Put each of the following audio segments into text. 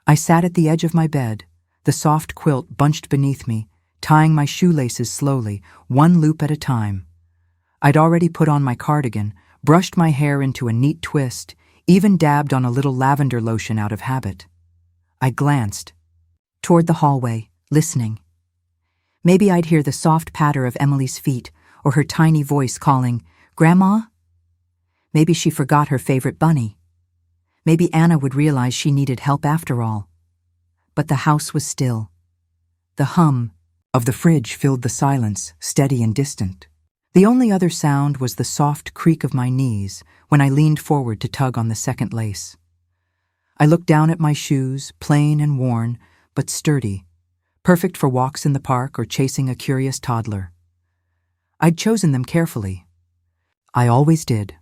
I sat at the edge of my bed, the soft quilt bunched beneath me, tying my shoelaces slowly, one loop at a time. I'd already put on my cardigan, brushed my hair into a neat twist, even dabbed on a little lavender lotion out of habit. I glanced toward the hallway, listening. Maybe I'd hear the soft patter of Emily's feet or her tiny voice calling, "Grandma?" Maybe she forgot her favorite bunny. Maybe Anna would realize she needed help after all. But the house was still. The hum of the fridge filled the silence, steady and distant. The only other sound was the soft creak of my knees when I leaned forward to tug on the second lace. I looked down at my shoes, plain and worn, but sturdy, perfect for walks in the park or chasing a curious toddler. I'd chosen them carefully. I always did.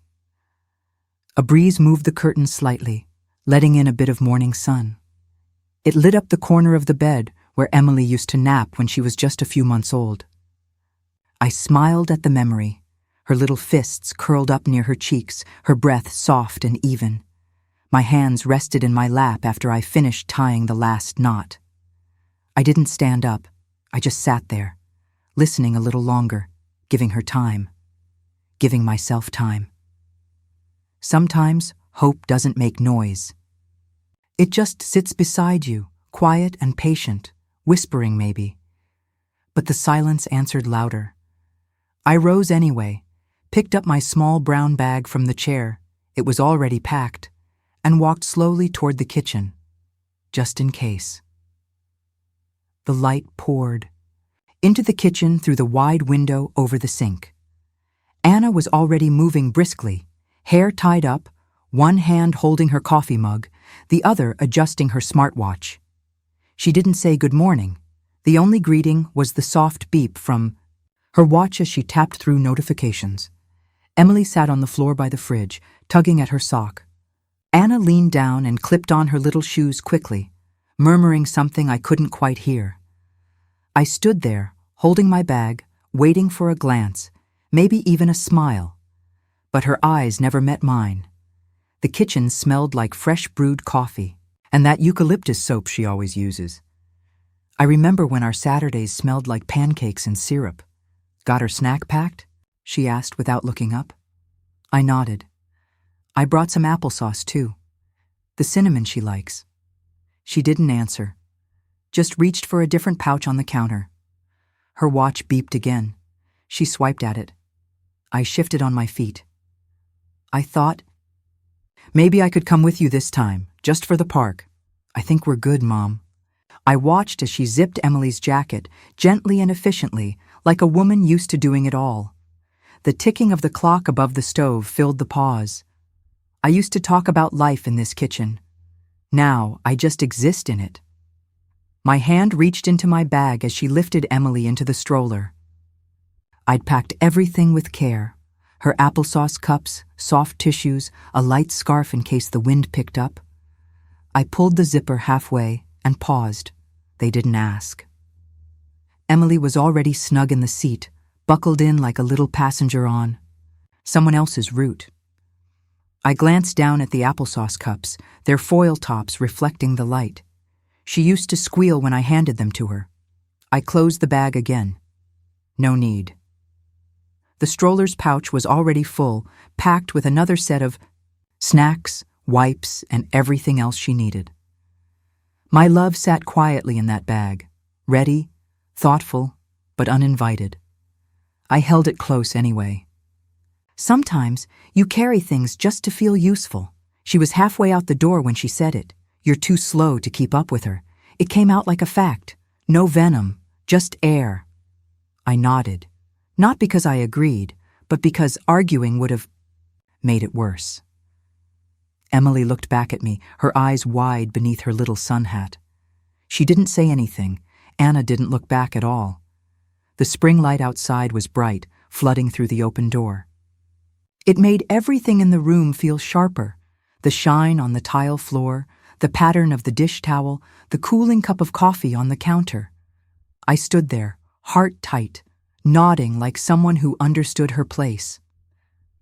A breeze moved the curtains slightly, letting in a bit of morning sun. It lit up the corner of the bed where Emily used to nap when she was just a few months old. I smiled at the memory, her little fists curled up near her cheeks, her breath soft and even. My hands rested in my lap after I finished tying the last knot. I didn't stand up. I just sat there, listening a little longer, giving her time, giving myself time. Sometimes hope doesn't make noise. It just sits beside you, quiet and patient, whispering maybe. But the silence answered louder. I rose anyway, picked up my small brown bag from the chair, it was already packed, and walked slowly toward the kitchen, just in case. The light poured into the kitchen through the wide window over the sink. Anna was already moving briskly, hair tied up, one hand holding her coffee mug, the other adjusting her smartwatch. She didn't say good morning. The only greeting was the soft beep from her watch as she tapped through notifications. Emily sat on the floor by the fridge, tugging at her sock. Anna leaned down and clipped on her little shoes quickly, murmuring something I couldn't quite hear. I stood there, holding my bag, waiting for a glance, maybe even a smile. But her eyes never met mine. The kitchen smelled like fresh brewed coffee, and that eucalyptus soap she always uses. I remember when our Saturdays smelled like pancakes and syrup. "Got her snack packed?" she asked without looking up. I nodded. I brought some applesauce too. The cinnamon she likes. She didn't answer, just reached for a different pouch on the counter. Her watch beeped again. She swiped at it. I shifted on my feet. I thought, maybe I could come with you this time, just for the park. "I think we're good, Mom." I watched as she zipped Emily's jacket, gently and efficiently, like a woman used to doing it all. The ticking of the clock above the stove filled the pause. I used to talk about life in this kitchen. Now I just exist in it. My hand reached into my bag as she lifted Emily into the stroller. I'd packed everything with care. Her applesauce cups, soft tissues, a light scarf in case the wind picked up. I pulled the zipper halfway and paused. They didn't ask. Emily was already snug in the seat, buckled in like a little passenger on someone else's route. I glanced down at the applesauce cups, their foil tops reflecting the light. She used to squeal when I handed them to her. I closed the bag again. No need. The stroller's pouch was already full, packed with another set of snacks, wipes, and everything else she needed. My love sat quietly in that bag, ready, thoughtful, but uninvited. I held it close anyway. Sometimes you carry things just to feel useful. She was halfway out the door when she said it. You're too slow to keep up with her. It came out like a fact. No venom, just air. I nodded, not because I agreed, but because arguing would have made it worse. Emily looked back at me, her eyes wide beneath her little sun hat. She didn't say anything. Anna didn't look back at all. The spring light outside was bright, flooding through the open door. It made everything in the room feel sharper. The shine on the tile floor, the pattern of the dish towel, the cooling cup of coffee on the counter. I stood there, heart tight, nodding like someone who understood her place.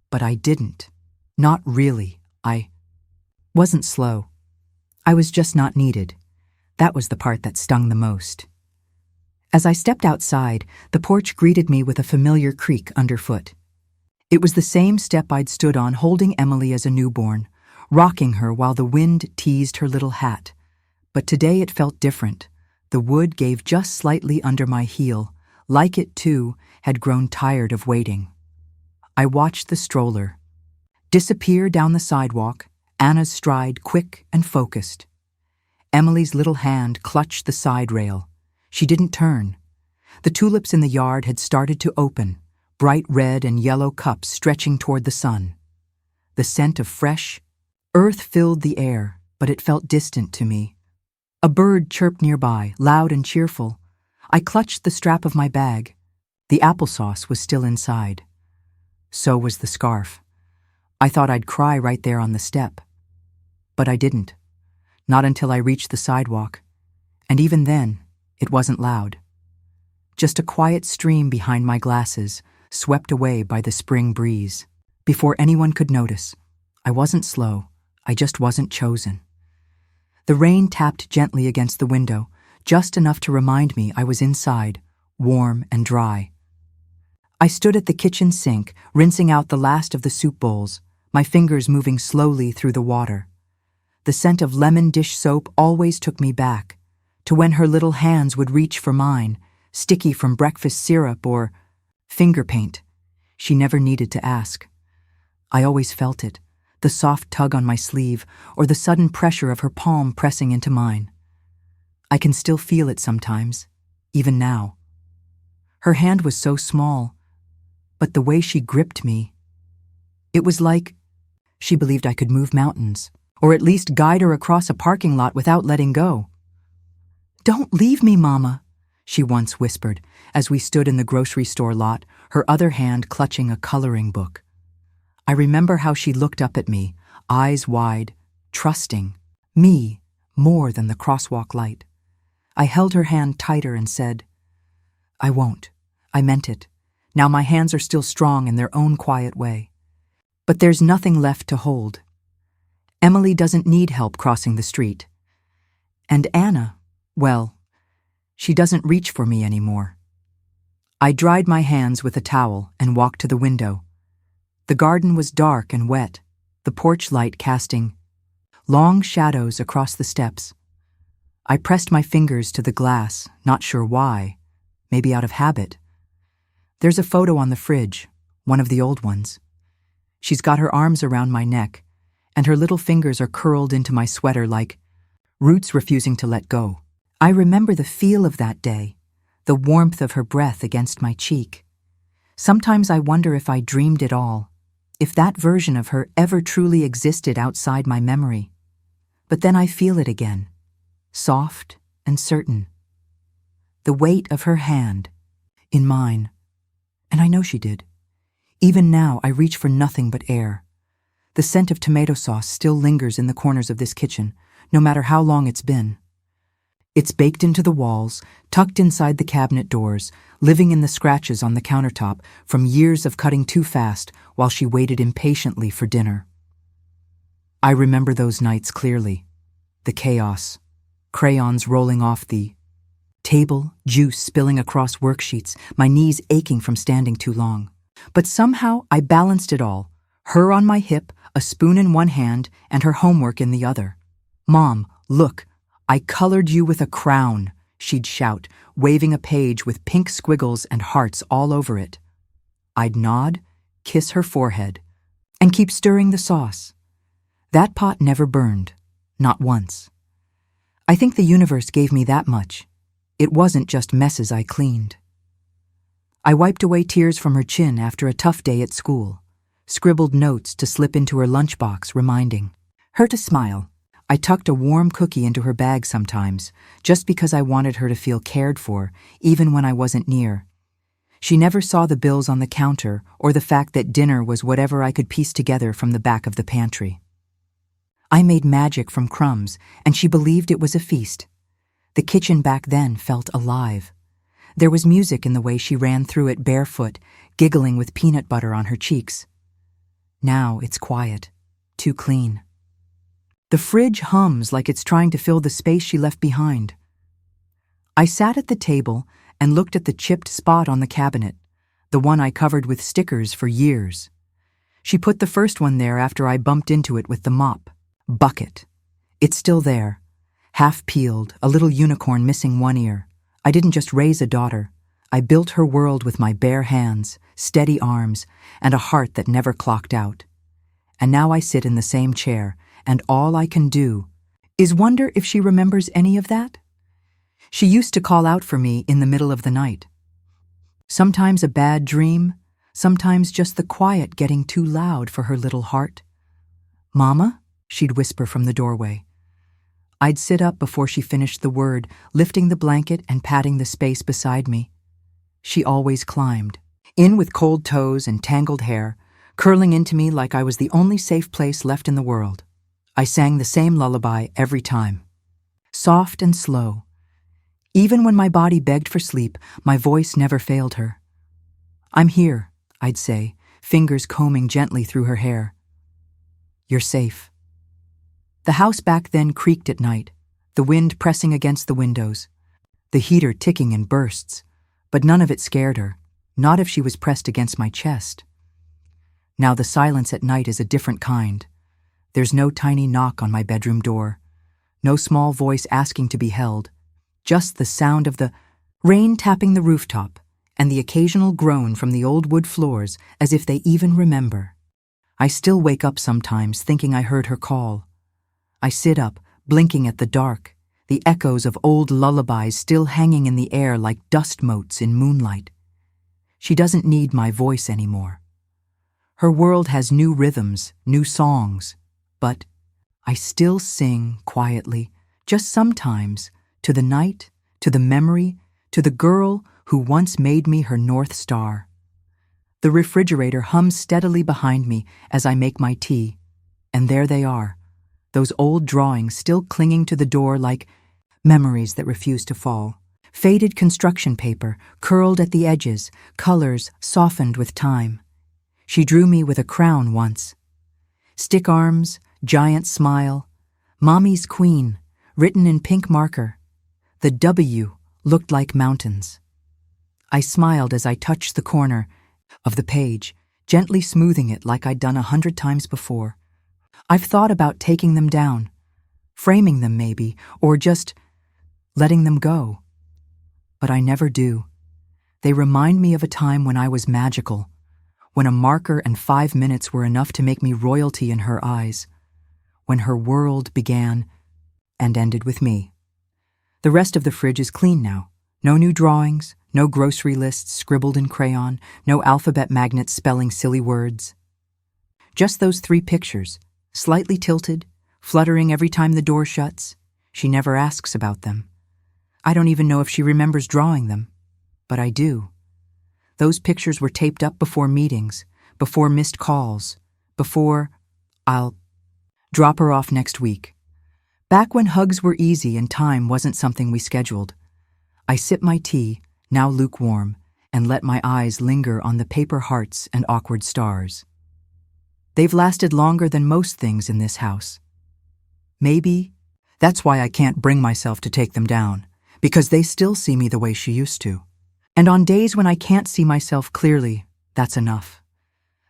But I didn't. Not really. I wasn't slow. I was just not needed. That was the part that stung the most. As I stepped outside, the porch greeted me with a familiar creak underfoot. It was the same step I'd stood on holding Emily as a newborn, rocking her while the wind teased her little hat. But today it felt different. The wood gave just slightly under my heel, like it, too, had grown tired of waiting. I watched the stroller disappear down the sidewalk, Anna's stride quick and focused. Emily's little hand clutched the side rail. She didn't turn. The tulips in the yard had started to open, bright red and yellow cups stretching toward the sun. The scent of fresh earth filled the air, but it felt distant to me. A bird chirped nearby, loud and cheerful. I clutched the strap of my bag. The applesauce was still inside. So was the scarf. I thought I'd cry right there on the step. But I didn't. Not until I reached the sidewalk. And even then, it wasn't loud. Just a quiet stream behind my glasses, swept away by the spring breeze. Before anyone could notice, I wasn't slow, I just wasn't chosen. The rain tapped gently against the window, just enough to remind me I was inside, warm and dry. I stood at the kitchen sink, rinsing out the last of the soup bowls, my fingers moving slowly through the water. The scent of lemon dish soap always took me back, to when her little hands would reach for mine, sticky from breakfast syrup or finger paint. She never needed to ask. I always felt it, the soft tug on my sleeve or the sudden pressure of her palm pressing into mine. I can still feel it sometimes, even now. Her hand was so small, but the way she gripped me, it was like she believed I could move mountains, or at least guide her across a parking lot without letting go. "Don't leave me, Mama," she once whispered as we stood in the grocery store lot, her other hand clutching a coloring book. I remember how she looked up at me, eyes wide, trusting me more than the crosswalk light. I held her hand tighter and said, "I won't. I meant it. Now my hands are still strong in their own quiet way. But there's nothing left to hold. Emily doesn't need help crossing the street. And Anna, well, she doesn't reach for me anymore." I dried my hands with a towel and walked to the window. The garden was dark and wet, the porch light casting long shadows across the steps. I pressed my fingers to the glass, not sure why, maybe out of habit. There's a photo on the fridge, one of the old ones. She's got her arms around my neck, and her little fingers are curled into my sweater like roots refusing to let go. I remember the feel of that day, the warmth of her breath against my cheek. Sometimes I wonder if I dreamed it all, if that version of her ever truly existed outside my memory. But then I feel it again, soft and certain. The weight of her hand in mine, and I know she did. Even now I reach for nothing but air. The scent of tomato sauce still lingers in the corners of this kitchen, no matter how long it's been. It's baked into the walls, tucked inside the cabinet doors, living in the scratches on the countertop from years of cutting too fast while she waited impatiently for dinner. I remember those nights clearly. The chaos, crayons rolling off the table, juice spilling across worksheets, my knees aching from standing too long. But somehow I balanced it all, her on my hip, a spoon in one hand, and her homework in the other. "Mom, look, I colored you with a crown," she'd shout, waving a page with pink squiggles and hearts all over it. I'd nod, kiss her forehead, and keep stirring the sauce. That pot never burned, not once. I think the universe gave me that much. It wasn't just messes I cleaned. I wiped away tears from her chin after a tough day at school, scribbled notes to slip into her lunchbox reminding her to smile. I tucked a warm cookie into her bag sometimes, just because I wanted her to feel cared for, even when I wasn't near. She never saw the bills on the counter or the fact that dinner was whatever I could piece together from the back of the pantry. I made magic from crumbs, and she believed it was a feast. The kitchen back then felt alive. There was music in the way she ran through it barefoot, giggling with peanut butter on her cheeks. Now it's quiet, too clean. The fridge hums like it's trying to fill the space she left behind. I sat at the table and looked at the chipped spot on the cabinet, the one I covered with stickers for years. She put the first one there after I bumped into it with the mop. Bucket. It's still there, half peeled, a little unicorn missing one ear. I didn't just raise a daughter. I built her world with my bare hands, steady arms, and a heart that never clocked out. And now I sit in the same chair, and all I can do is wonder if she remembers any of that. She used to call out for me in the middle of the night. Sometimes a bad dream, sometimes just the quiet getting too loud for her little heart. "Mama?" she'd whisper from the doorway. I'd sit up before she finished the word, lifting the blanket and patting the space beside me. She always climbed, in with cold toes and tangled hair, curling into me like I was the only safe place left in the world. I sang the same lullaby every time. Soft and slow. Even when my body begged for sleep, my voice never failed her. "I'm here," I'd say, fingers combing gently through her hair. "You're safe." The house back then creaked at night, the wind pressing against the windows, the heater ticking in bursts, but none of it scared her, not if she was pressed against my chest. Now the silence at night is a different kind. There's no tiny knock on my bedroom door, no small voice asking to be held, just the sound of the rain tapping the rooftop and the occasional groan from the old wood floors as if they even remember. I still wake up sometimes thinking I heard her call. I sit up, blinking at the dark, the echoes of old lullabies still hanging in the air like dust motes in moonlight. She doesn't need my voice anymore. Her world has new rhythms, new songs, but I still sing quietly, just sometimes, to the night, to the memory, to the girl who once made me her North Star. The refrigerator hums steadily behind me as I make my tea, and there they are, those old drawings still clinging to the door like memories that refuse to fall. Faded construction paper, curled at the edges, colors softened with time. She drew me with a crown once. Stick arms, giant smile, Mommy's Queen, written in pink marker. The W looked like mountains. I smiled as I touched the corner of the page, gently smoothing it like I'd done 100 times before. I've thought about taking them down, framing them maybe, or just letting them go. But I never do. They remind me of a time when I was magical, when a marker and 5 minutes were enough to make me royalty in her eyes, when her world began and ended with me. The rest of the fridge is clean now. No new drawings, no grocery lists scribbled in crayon, no alphabet magnets spelling silly words. Just those 3 pictures, slightly tilted, fluttering every time the door shuts. She never asks about them. I don't even know if she remembers drawing them, but I do. Those pictures were taped up before meetings, before missed calls, before I'll drop her off next week. Back when hugs were easy and time wasn't something we scheduled. I sip my tea, now lukewarm, and let my eyes linger on the paper hearts and awkward stars. They've lasted longer than most things in this house. Maybe that's why I can't bring myself to take them down, because they still see me the way she used to. And on days when I can't see myself clearly, that's enough.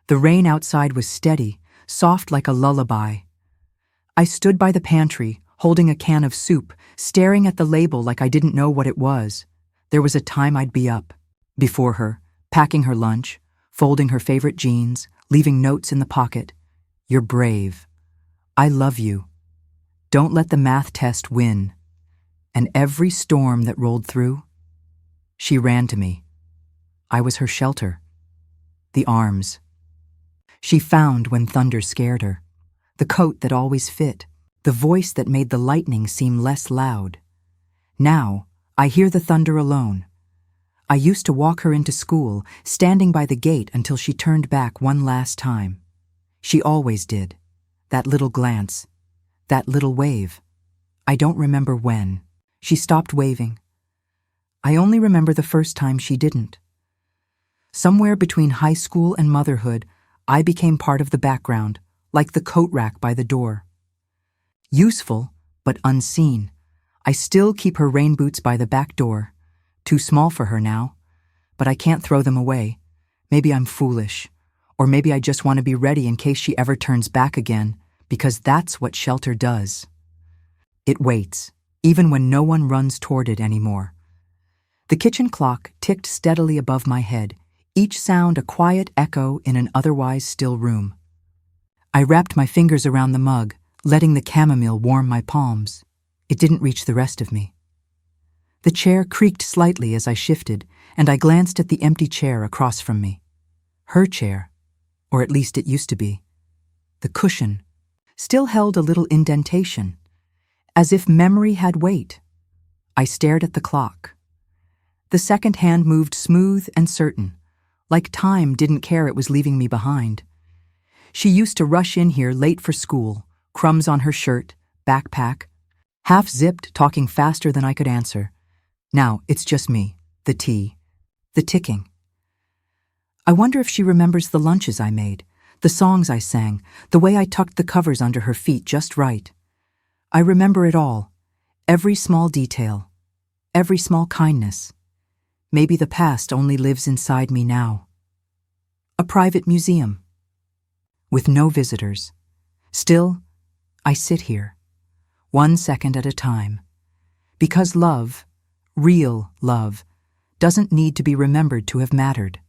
The rain outside was steady, soft like a lullaby. I stood by the pantry, holding a can of soup, staring at the label like I didn't know what it was. There was a time I'd be up, before her, packing her lunch, folding her favorite jeans, leaving notes in the pocket. "You're brave. I love you. Don't let the math test win." And every storm that rolled through, she ran to me. I was her shelter. The arms she found when thunder scared her. The coat that always fit. The voice that made the lightning seem less loud. Now, I hear the thunder alone. I used to walk her into school, standing by the gate until she turned back one last time. She always did. That little glance. That little wave. I don't remember when. She stopped waving. I only remember the first time she didn't. Somewhere between high school and motherhood, I became part of the background, like the coat rack by the door. Useful, but unseen. I still keep her rain boots by the back door. Too small for her now. But I can't throw them away. Maybe I'm foolish. Or maybe I just want to be ready in case she ever turns back again, because that's what shelter does. It waits, even when no one runs toward it anymore. The kitchen clock ticked steadily above my head, each sound a quiet echo in an otherwise still room. I wrapped my fingers around the mug, letting the chamomile warm my palms. It didn't reach the rest of me. The chair creaked slightly as I shifted, and I glanced at the empty chair across from me. Her chair, or at least it used to be. The cushion still held a little indentation, as if memory had weight. I stared at the clock. The second hand moved smooth and certain, like time didn't care it was leaving me behind. She used to rush in here late for school, crumbs on her shirt, backpack, half-zipped, talking faster than I could answer. Now it's just me, the tea, the ticking. I wonder if she remembers the lunches I made, the songs I sang, the way I tucked the covers under her feet just right. I remember it all, every small detail, every small kindness. Maybe the past only lives inside me now. A private museum. With no visitors. Still, I sit here, 1 second at a time. Because love, real love, doesn't need to be remembered to have mattered.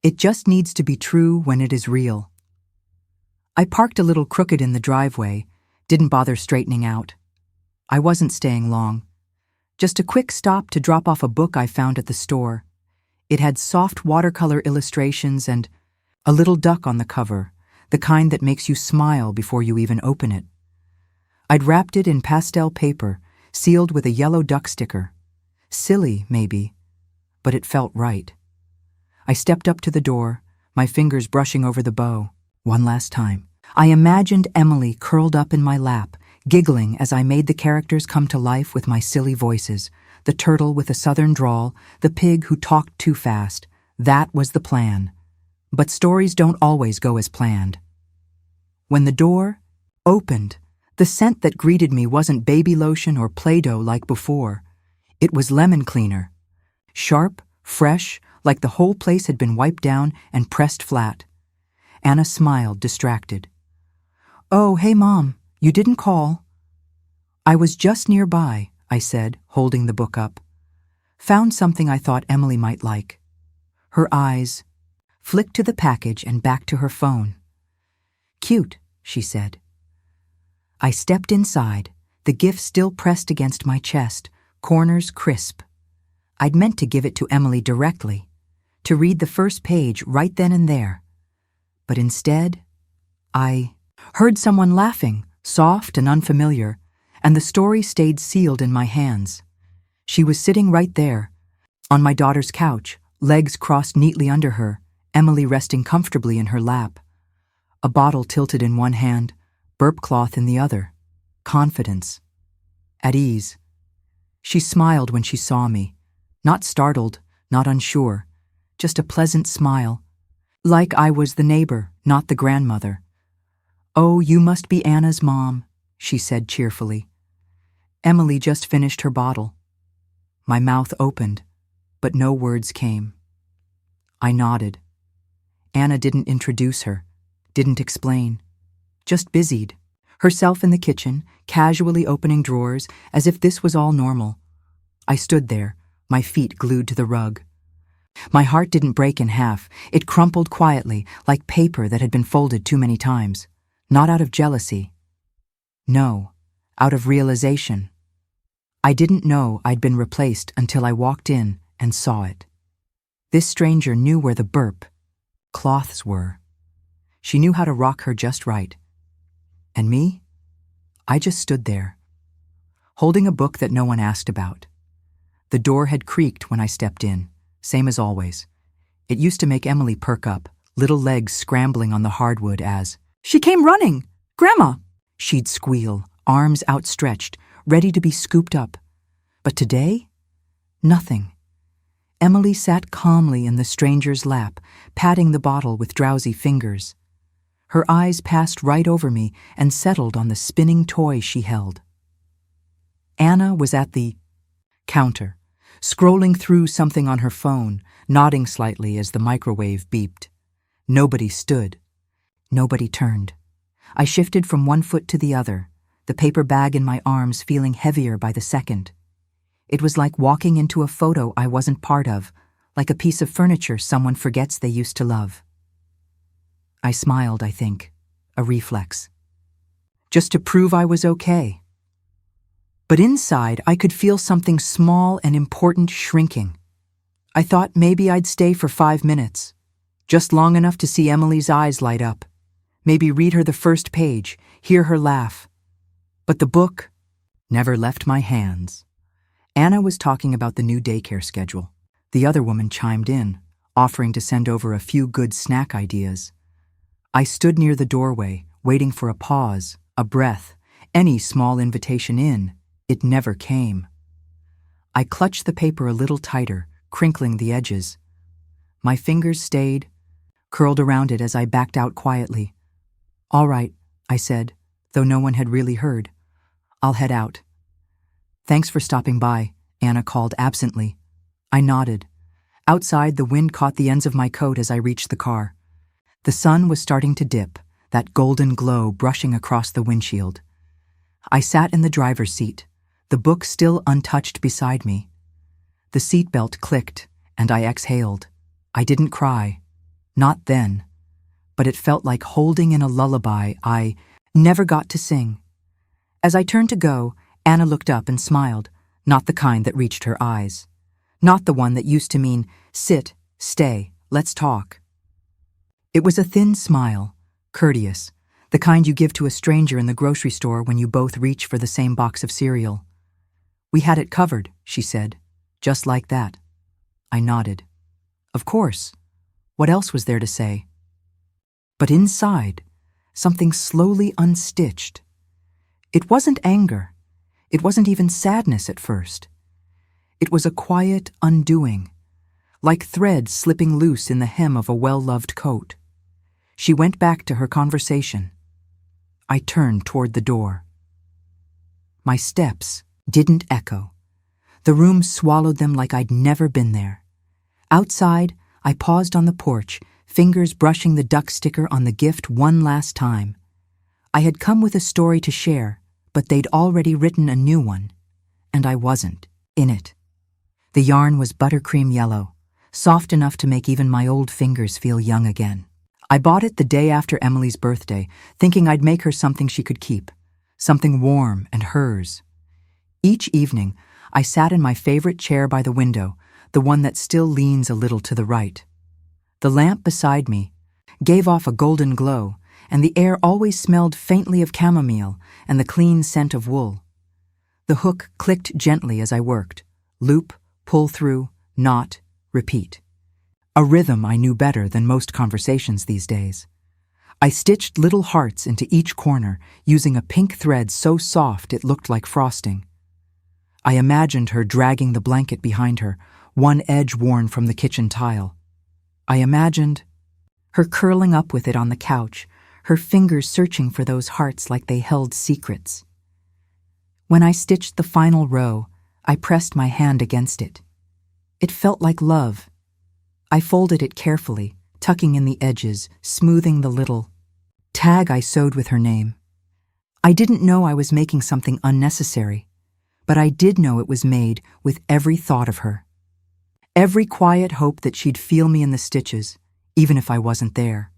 It just needs to be true when it is real. I parked a little crooked in the driveway, didn't bother straightening out. I wasn't staying long. Just a quick stop to drop off a book I found at the store. It had soft watercolor illustrations and a little duck on the cover, the kind that makes you smile before you even open it. I'd wrapped it in pastel paper, sealed with a yellow duck sticker. Silly, maybe, but it felt right. I stepped up to the door, my fingers brushing over the bow. One last time. I imagined Emily curled up in my lap, giggling as I made the characters come to life with my silly voices, the turtle with a southern drawl, the pig who talked too fast. That was the plan. But stories don't always go as planned. When the door opened, the scent that greeted me wasn't baby lotion or Play-Doh like before. It was lemon cleaner. Sharp, fresh, like the whole place had been wiped down and pressed flat. Anna smiled, distracted. "Oh, hey, Mom. You didn't call." "I was just nearby," I said, holding the book up. "Found something I thought Emily might like." Her eyes flicked to the package and back to her phone. "Cute," she said. I stepped inside, the gift still pressed against my chest, corners crisp. I'd meant to give it to Emily directly, to read the first page right then and there. But instead, I heard someone laughing, soft and unfamiliar, and the story stayed sealed in my hands. She was sitting right there, on my daughter's couch, legs crossed neatly under her, Emily resting comfortably in her lap. A bottle tilted in one hand, burp cloth in the other. Confidence. At ease. She smiled when she saw me. Not startled, not unsure. Just a pleasant smile. Like I was the neighbor, not the grandmother. "Oh, you must be Anna's mom," she said cheerfully. Emily just finished her bottle. My mouth opened, but no words came. I nodded. Anna didn't introduce her, didn't explain. Just busied, herself in the kitchen, casually opening drawers as if this was all normal. I stood there, my feet glued to the rug. My heart didn't break in half. It crumpled quietly, like paper that had been folded too many times. Not out of jealousy. No, out of realization. I didn't know I'd been replaced until I walked in and saw it. This stranger knew where the burp cloths were. She knew how to rock her just right. And me? I just stood there, holding a book that no one asked about. The door had creaked when I stepped in, same as always. It used to make Emily perk up, little legs scrambling on the hardwood as, "She came running! Grandma!" She'd squeal, arms outstretched, ready to be scooped up. But today, nothing. Emily sat calmly in the stranger's lap, patting the bottle with drowsy fingers. Her eyes passed right over me and settled on the spinning toy she held. Anna was at the counter, scrolling through something on her phone, nodding slightly as the microwave beeped. Nobody stood. Nobody turned. I shifted from one foot to the other, the paper bag in my arms feeling heavier by the second. It was like walking into a photo I wasn't part of, like a piece of furniture someone forgets they used to love. I smiled, I think, a reflex. Just to prove I was okay. But inside, I could feel something small and important shrinking. I thought maybe I'd stay for 5 minutes, just long enough to see Emily's eyes light up, maybe read her the first page, hear her laugh. But the book never left my hands. Anna was talking about the new daycare schedule. The other woman chimed in, offering to send over a few good snack ideas. I stood near the doorway, waiting for a pause, a breath, any small invitation in. It never came. I clutched the paper a little tighter, crinkling the edges. My fingers stayed, curled around it as I backed out quietly. "All right," I said, though no one had really heard. "I'll head out." "Thanks for stopping by," Anna called absently. I nodded. Outside, the wind caught the ends of my coat as I reached the car. The sun was starting to dip, that golden glow brushing across the windshield. I sat in the driver's seat, the book still untouched beside me. The seatbelt clicked, and I exhaled. I didn't cry. Not then. But it felt like holding in a lullaby I never got to sing. As I turned to go, Anna looked up and smiled, not the kind that reached her eyes. Not the one that used to mean, "Sit, stay, let's talk." It was a thin smile, courteous, the kind you give to a stranger in the grocery store when you both reach for the same box of cereal. "We had it covered," she said, just like that. I nodded. Of course. What else was there to say? But inside, something slowly unstitched. It wasn't anger. It wasn't even sadness at first. It was a quiet undoing, like threads slipping loose in the hem of a well-loved coat. She went back to her conversation. I turned toward the door. My steps didn't echo. The room swallowed them like I'd never been there. Outside, I paused on the porch, fingers brushing the duck sticker on the gift one last time. I had come with a story to share, but they'd already written a new one, and I wasn't in it. The yarn was buttercream yellow, soft enough to make even my old fingers feel young again. I bought it the day after Emily's birthday, thinking I'd make her something she could keep, something warm and hers. Each evening, I sat in my favorite chair by the window, the one that still leans a little to the right. The lamp beside me gave off a golden glow, and the air always smelled faintly of chamomile and the clean scent of wool. The hook clicked gently as I worked. Loop, pull through, knot, repeat. A rhythm I knew better than most conversations these days. I stitched little hearts into each corner, using a pink thread so soft it looked like frosting. I imagined her dragging the blanket behind her, one edge worn from the kitchen tile. I imagined her curling up with it on the couch, her fingers searching for those hearts like they held secrets. When I stitched the final row, I pressed my hand against it. It felt like love. I folded it carefully, tucking in the edges, smoothing the little tag I sewed with her name. I didn't know I was making something unnecessary, but I did know it was made with every thought of her. Every quiet hope that she'd feel me in the stitches, even if I wasn't there.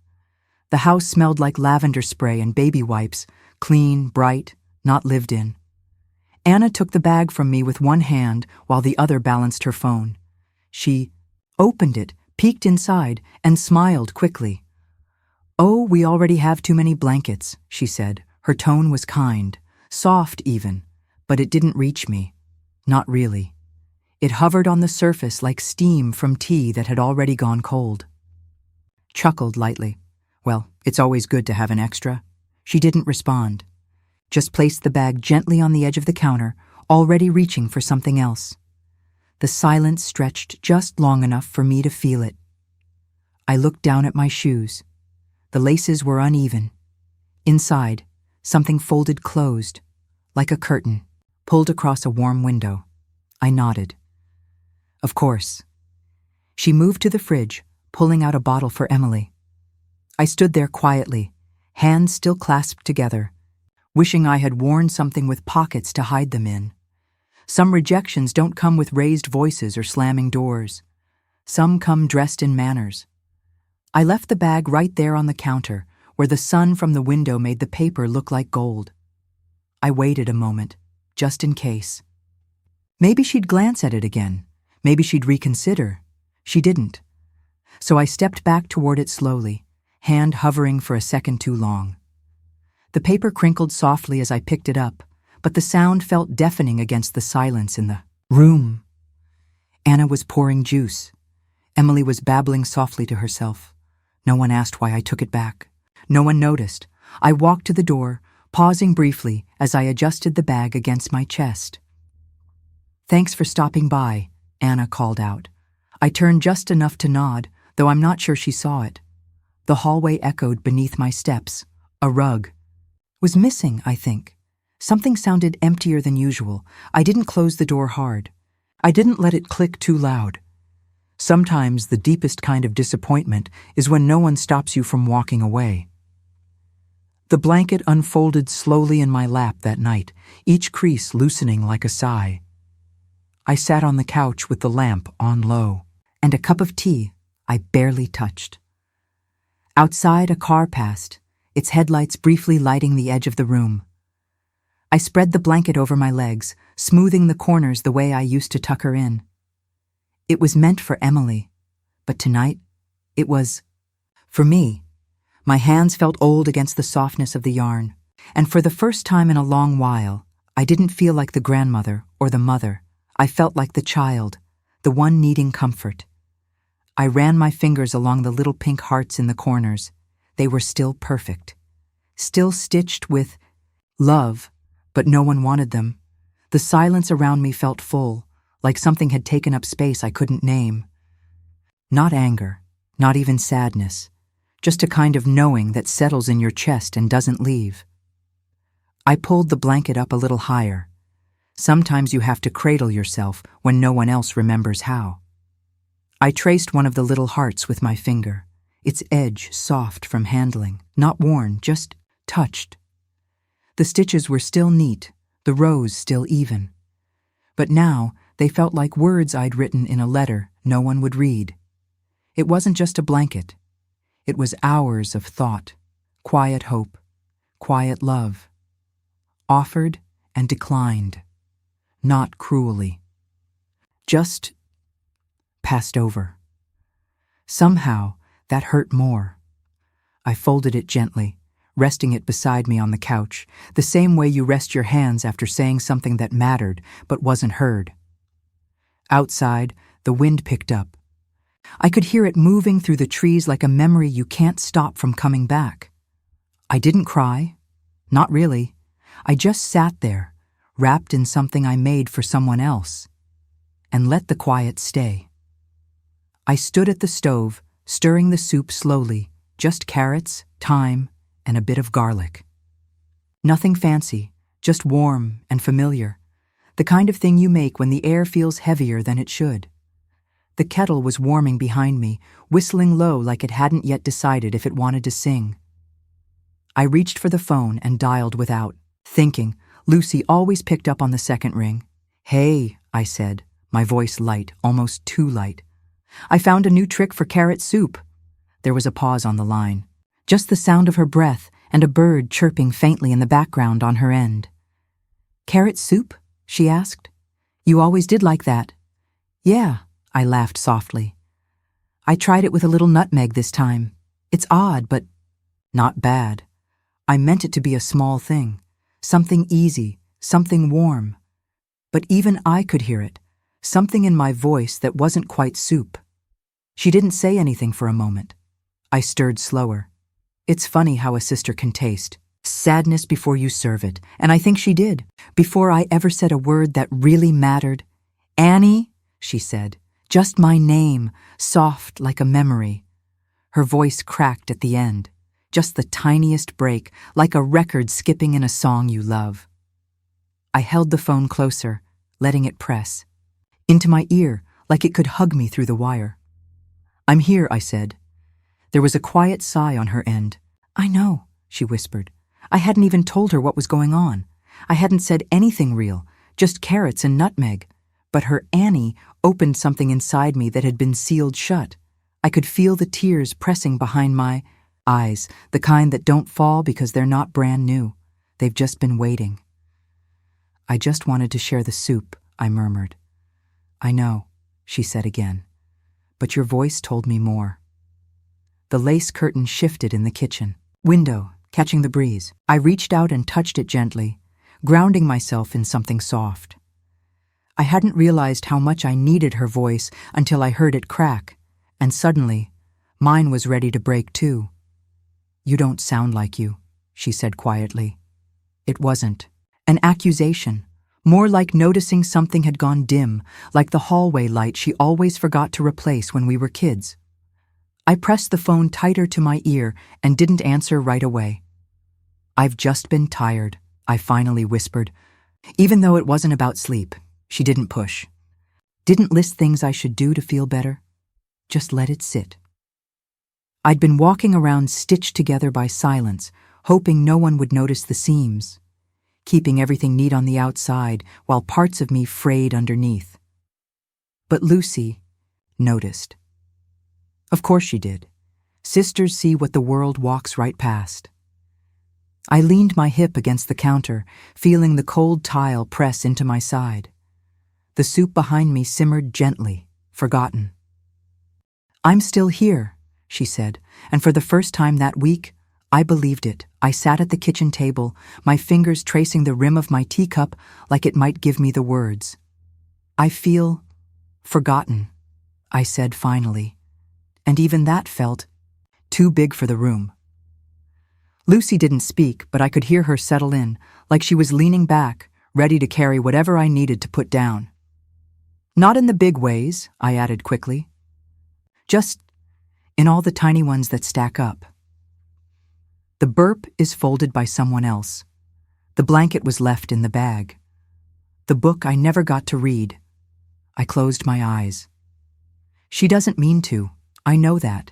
The house smelled like lavender spray and baby wipes, clean, bright, not lived in. Anna took the bag from me with one hand while the other balanced her phone. She opened it, peeked inside, and smiled quickly. "Oh, we already have too many blankets," she said. Her tone was kind, soft even, but it didn't reach me. Not really. It hovered on the surface like steam from tea that had already gone cold. Chuckled lightly. "Well, it's always good to have an extra." She didn't respond. Just placed the bag gently on the edge of the counter, already reaching for something else. The silence stretched just long enough for me to feel it. I looked down at my shoes. The laces were uneven. Inside, something folded closed, like a curtain, pulled across a warm window. I nodded. Of course. She moved to the fridge, pulling out a bottle for Emily. I stood there quietly, hands still clasped together, wishing I had worn something with pockets to hide them in. Some rejections don't come with raised voices or slamming doors. Some come dressed in manners. I left the bag right there on the counter, where the sun from the window made the paper look like gold. I waited a moment, just in case. Maybe she'd glance at it again. Maybe she'd reconsider. She didn't. So I stepped back toward it slowly, hand hovering for a second too long. The paper crinkled softly as I picked it up, but the sound felt deafening against the silence in the room. Anna was pouring juice. Emily was babbling softly to herself. No one asked why I took it back. No one noticed. I walked to the door, pausing briefly as I adjusted the bag against my chest. "Thanks for stopping by," Anna called out. I turned just enough to nod, though I'm not sure she saw it. The hallway echoed beneath my steps. A rug was missing, I think. Something sounded emptier than usual. I didn't close the door hard. I didn't let it click too loud. Sometimes the deepest kind of disappointment is when no one stops you from walking away. The blanket unfolded slowly in my lap that night, each crease loosening like a sigh. I sat on the couch with the lamp on low, and a cup of tea I barely touched. Outside, a car passed, its headlights briefly lighting the edge of the room. I spread the blanket over my legs, smoothing the corners the way I used to tuck her in. It was meant for Emily, but tonight, it was for me. My hands felt old against the softness of the yarn, and for the first time in a long while, I didn't feel like the grandmother or the mother. I felt like the child, the one needing comfort. I ran my fingers along the little pink hearts in the corners. They were still perfect, still stitched with love, but no one wanted them. The silence around me felt full, like something had taken up space I couldn't name. Not anger, not even sadness, just a kind of knowing that settles in your chest and doesn't leave. I pulled the blanket up a little higher. Sometimes you have to cradle yourself when no one else remembers how. I traced one of the little hearts with my finger, its edge soft from handling, not worn, just touched. The stitches were still neat, the rows still even. But now they felt like words I'd written in a letter no one would read. It wasn't just a blanket. It was hours of thought, quiet hope, quiet love. Offered and declined. Not cruelly. Just passed over. Somehow, that hurt more. I folded it gently, resting it beside me on the couch, the same way you rest your hands after saying something that mattered but wasn't heard. Outside, the wind picked up. I could hear it moving through the trees like a memory you can't stop from coming back. I didn't cry. Not really. I just sat there, wrapped in something I made for someone else, and let the quiet stay. I stood at the stove, stirring the soup slowly, just carrots, thyme, and a bit of garlic. Nothing fancy, just warm and familiar, the kind of thing you make when the air feels heavier than it should. The kettle was warming behind me, whistling low like it hadn't yet decided if it wanted to sing. I reached for the phone and dialed without thinking. Lucy always picked up on the second ring. "Hey," I said, my voice light, almost too light. "I found a new trick for carrot soup." There was a pause on the line. Just the sound of her breath and a bird chirping faintly in the background on her end. "Carrot soup?" she asked. "You always did like that." "Yeah," I laughed softly. "I tried it with a little nutmeg this time. It's odd, but not bad. I meant it to be a small thing, something easy, something warm. But even I could hear it, something in my voice that wasn't quite soup." She didn't say anything for a moment. I stirred slower. It's funny how a sister can taste sadness before you serve it, and I think she did. Before I ever said a word that really mattered. "Annie," she said, just my name, soft like a memory. Her voice cracked at the end. just the tiniest break, like a record skipping in a song you love. I held the phone closer, letting it press into my ear like it could hug me through the wire. "I'm here," I said. There was a quiet sigh on her end. "I know," she whispered. I hadn't even told her what was going on. I hadn't said anything real, just carrots and nutmeg. But her Annie opened something inside me that had been sealed shut. I could feel the tears pressing behind my eyes, the kind that don't fall because they're not brand new. They've just been waiting. "I just wanted to share the soup," I murmured. "I know," she said again, "but your voice told me more." The lace curtain shifted in the kitchen window, catching the breeze. I reached out and touched it gently, grounding myself in something soft. I hadn't realized how much I needed her voice until I heard it crack, and suddenly, mine was ready to break too. "You don't sound like you," she said quietly. It wasn't an accusation, more like noticing something had gone dim, like the hallway light she always forgot to replace when we were kids. I pressed the phone tighter to my ear and didn't answer right away. "I've just been tired," I finally whispered. Even though it wasn't about sleep, she didn't push. Didn't list things I should do to feel better. Just let it sit. I'd been walking around stitched together by silence, hoping no one would notice the seams, keeping everything neat on the outside while parts of me frayed underneath. But Lucy noticed. Of course she did. Sisters see what the world walks right past. I leaned my hip against the counter, feeling the cold tile press into my side. The soup behind me simmered gently, forgotten. "I'm still here," she said, and for the first time that week, I believed it. I sat at the kitchen table, my fingers tracing the rim of my teacup like it might give me the words. "I feel forgotten," I said finally, and even that felt too big for the room. Lucy didn't speak, but I could hear her settle in, like she was leaning back, ready to carry whatever I needed to put down. "Not in the big ways," I added quickly. "Just in all the tiny ones that stack up." The burp is folded by someone else. The blanket was left in the bag. The book I never got to read. I closed my eyes. She doesn't mean to, I know that,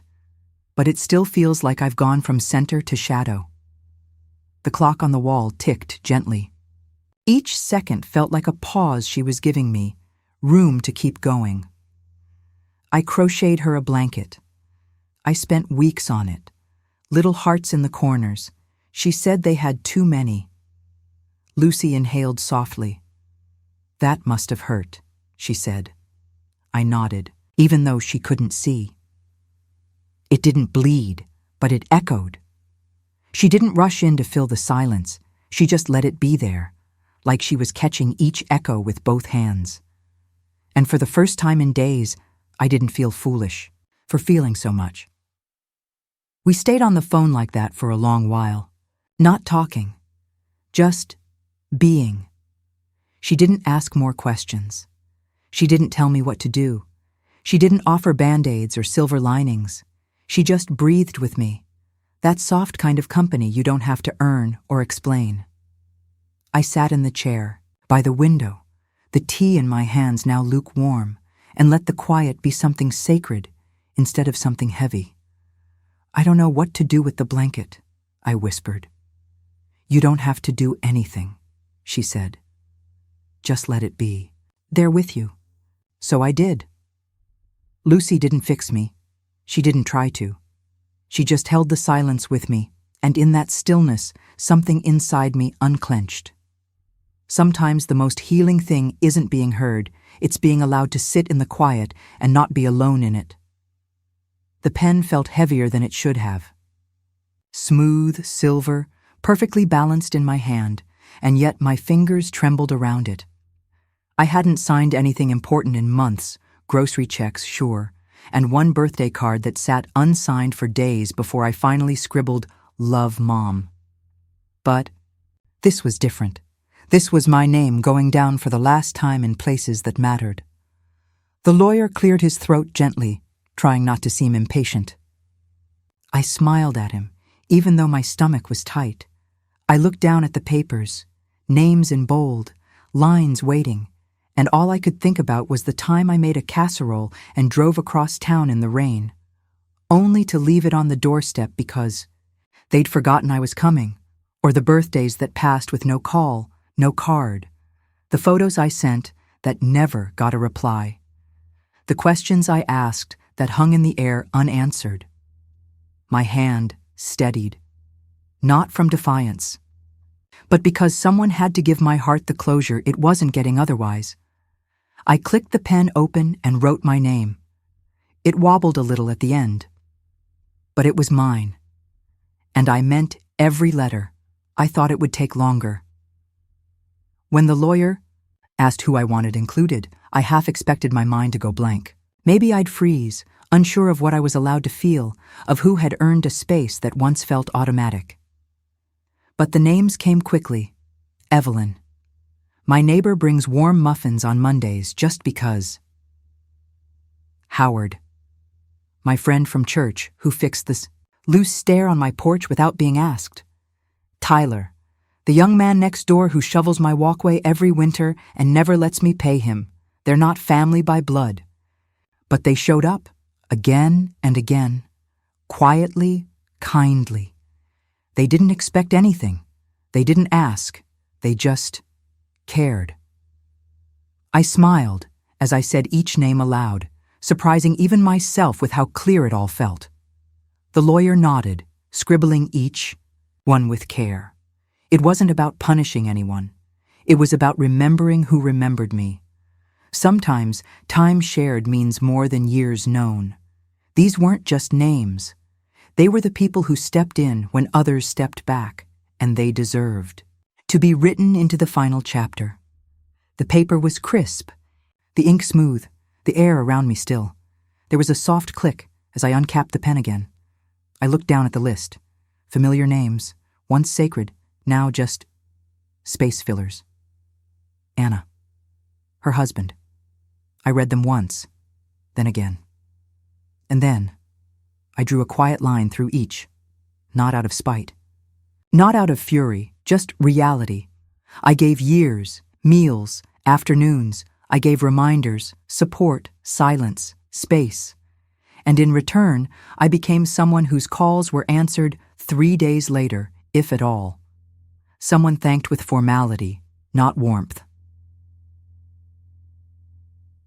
but it still feels like I've gone from center to shadow. The clock on the wall ticked gently. Each second felt like a pause she was giving me, room to keep going. I crocheted her a blanket. I spent weeks on it. Little hearts in the corners. She said they had too many. Lucy inhaled softly. "That must have hurt," she said. I nodded, even though she couldn't see. It didn't bleed, but it echoed. She didn't rush in to fill the silence. She just let it be there, like she was catching each echo with both hands. And for the first time in days, I didn't feel foolish for feeling so much. We stayed on the phone like that for a long while, not talking, just being. She didn't ask more questions. She didn't tell me what to do. She didn't offer band-aids or silver linings. She just breathed with me, that soft kind of company you don't have to earn or explain. I sat in the chair, by the window, the tea in my hands now lukewarm, and let the quiet be something sacred instead of something heavy. "I don't know what to do with the blanket," I whispered. "You don't have to do anything," she said. "Just let it be. They're with you." So I did. Lucy didn't fix me. She didn't try to. She just held the silence with me, and in that stillness, something inside me unclenched. Sometimes the most healing thing isn't being heard, it's being allowed to sit in the quiet and not be alone in it. The pen felt heavier than it should have. Smooth, silver, perfectly balanced in my hand, and yet my fingers trembled around it. I hadn't signed anything important in months, grocery checks, sure, and one birthday card that sat unsigned for days before I finally scribbled, "Love, Mom." But this was different. This was my name going down for the last time in places that mattered. The lawyer cleared his throat gently, trying not to seem impatient. I smiled at him, even though my stomach was tight. I looked down at the papers, names in bold, lines waiting, and all I could think about was the time I made a casserole and drove across town in the rain, only to leave it on the doorstep because they'd forgotten I was coming, or the birthdays that passed with no call, no card, the photos I sent that never got a reply, the questions I asked that hung in the air unanswered. My hand steadied, not from defiance, but because someone had to give my heart the closure it wasn't getting otherwise. I clicked the pen open and wrote my name. It wobbled a little at the end, but it was mine, and I meant every letter. I thought it would take longer. When the lawyer asked who I wanted included, I half expected my mind to go blank. Maybe I'd freeze, unsure of what I was allowed to feel, of who had earned a space that once felt automatic. But the names came quickly. Evelyn. My neighbor brings warm muffins on Mondays just because. Howard. My friend from church who fixed this loose stair on my porch without being asked. Tyler. The young man next door who shovels my walkway every winter and never lets me pay him. They're not family by blood. But they showed up, again and again, quietly, kindly. They didn't expect anything. They didn't ask. They just cared. I smiled as I said each name aloud, surprising even myself with how clear it all felt. The lawyer nodded, scribbling each one with care. It wasn't about punishing anyone. It was about remembering who remembered me. Sometimes time shared means more than years known. These weren't just names. They were the people who stepped in when others stepped back, and they deserved to be written into the final chapter. The paper was crisp, the ink smooth, the air around me still. There was a soft click as I uncapped the pen again. I looked down at the list. Familiar names, once sacred, now just space fillers. Anna. Her husband. I read them once, then again. And then I drew a quiet line through each, not out of spite, not out of fury, just reality. I gave years, meals, afternoons. I gave reminders, support, silence, space. And in return, I became someone whose calls were answered 3 days later, if at all. Someone thanked with formality, not warmth.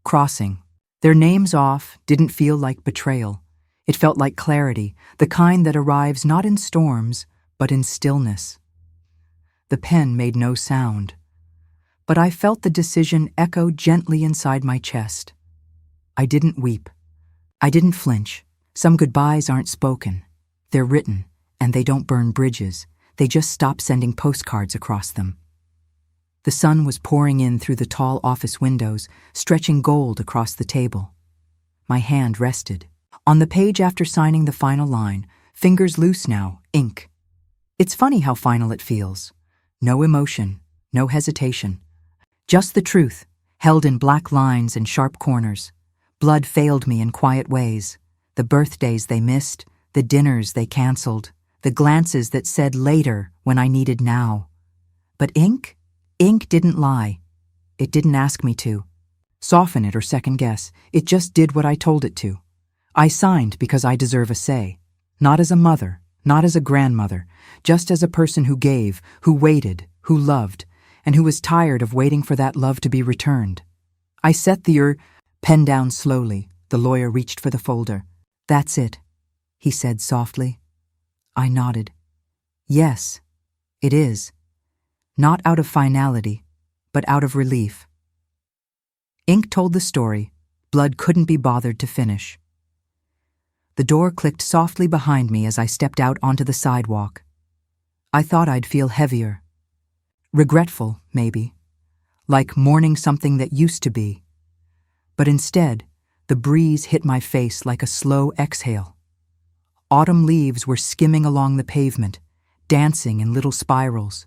Crossing. Their names off didn't feel like betrayal. It felt like clarity, the kind that arrives not in storms, but in stillness. The pen made no sound, but I felt the decision echo gently inside my chest. I didn't weep. I didn't flinch. Some goodbyes aren't spoken. They're written, and they don't burn bridges. They just stop sending postcards across them. The sun was pouring in through the tall office windows, stretching gold across the table. My hand rested. On the page after signing the final line, fingers loose now, ink. It's funny how final it feels. No emotion, no hesitation. Just the truth, held in black lines and sharp corners. Blood failed me in quiet ways. The birthdays they missed, the dinners they canceled, the glances that said later when I needed now. But ink? Ink didn't lie. It didn't ask me to soften it or second guess. It just did what I told it to. I signed because I deserve a say. Not as a mother, not as a grandmother, just as a person who gave, who waited, who loved, and who was tired of waiting for that love to be returned. I set the pen down slowly. The lawyer reached for the folder. That's it, he said softly. I nodded. Yes, it is. Not out of finality, but out of relief. Ink told the story. Blood couldn't be bothered to finish. The door clicked softly behind me as I stepped out onto the sidewalk. I thought I'd feel heavier. Regretful, maybe. Like mourning something that used to be. But instead, the breeze hit my face like a slow exhale. Autumn leaves were skimming along the pavement, dancing in little spirals.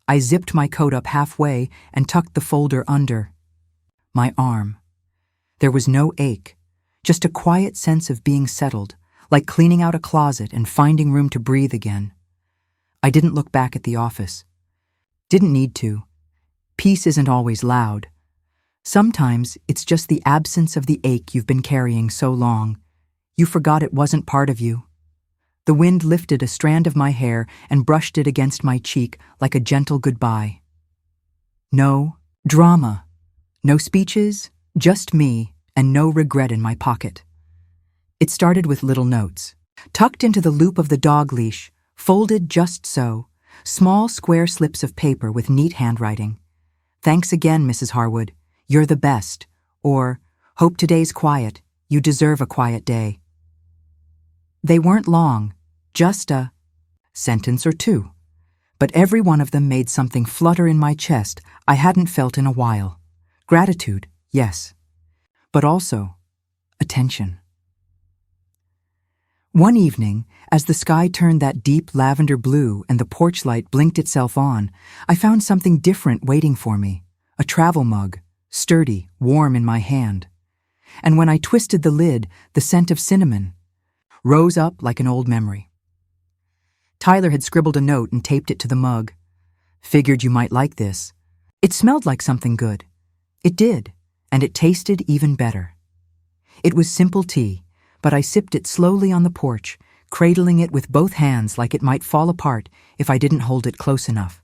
I zipped my coat up halfway and tucked the folder under my arm. There was no ache, just a quiet sense of being settled, like cleaning out a closet and finding room to breathe again. I didn't look back at the office. Didn't need to. Peace isn't always loud. Sometimes it's just the absence of the ache you've been carrying so long. You forgot it wasn't part of you. The wind lifted a strand of my hair and brushed it against my cheek like a gentle goodbye. No drama. No speeches, just me, and no regret in my pocket. It started with little notes, tucked into the loop of the dog leash, folded just so, small square slips of paper with neat handwriting. Thanks again, Mrs. Harwood. You're the best. Or, hope today's quiet. You deserve a quiet day. They weren't long, just a sentence or two. But every one of them made something flutter in my chest I hadn't felt in a while. Gratitude, yes. But also, attention. One evening, as the sky turned that deep lavender blue and the porch light blinked itself on, I found something different waiting for me. A travel mug, sturdy, warm in my hand. And when I twisted the lid, the scent of cinnamon rose up like an old memory. Tyler had scribbled a note and taped it to the mug. Figured you might like this. It smelled like something good. It did, and it tasted even better. It was simple tea, but I sipped it slowly on the porch, cradling it with both hands like it might fall apart if I didn't hold it close enough.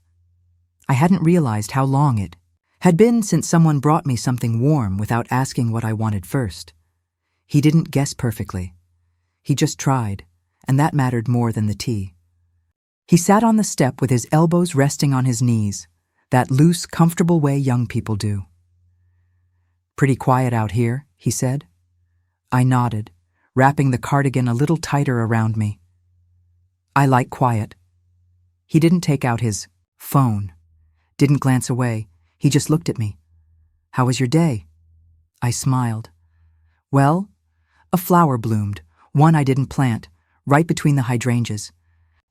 I hadn't realized how long it had been since someone brought me something warm without asking what I wanted first. He didn't guess perfectly. He just tried, and that mattered more than the tea. He sat on the step with his elbows resting on his knees, that loose, comfortable way young people do. Pretty quiet out here, he said. I nodded, wrapping the cardigan a little tighter around me. I like quiet. He didn't take out his phone, didn't glance away. He just looked at me. How was your day? I smiled. Well, a flower bloomed, one I didn't plant, right between the hydrangeas.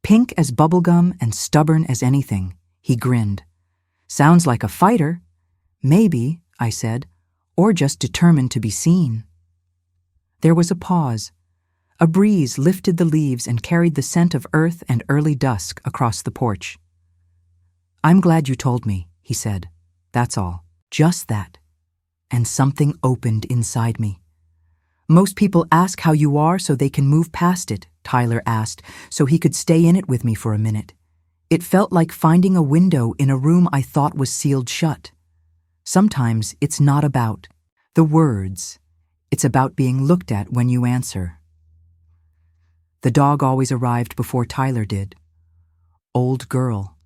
Pink as bubblegum and stubborn as anything, he grinned. Sounds like a fighter. Maybe, I said, or just determined to be seen. There was a pause. A breeze lifted the leaves and carried the scent of earth and early dusk across the porch. I'm glad you told me, he said. That's all. Just that. And something opened inside me. Most people ask how you are so they can move past it, Tyler asked, so he could stay in it with me for a minute. It felt like finding a window in a room I thought was sealed shut. Sometimes it's not about the words. It's about being looked at when you answer. The dog always arrived before Tyler did. Old girl.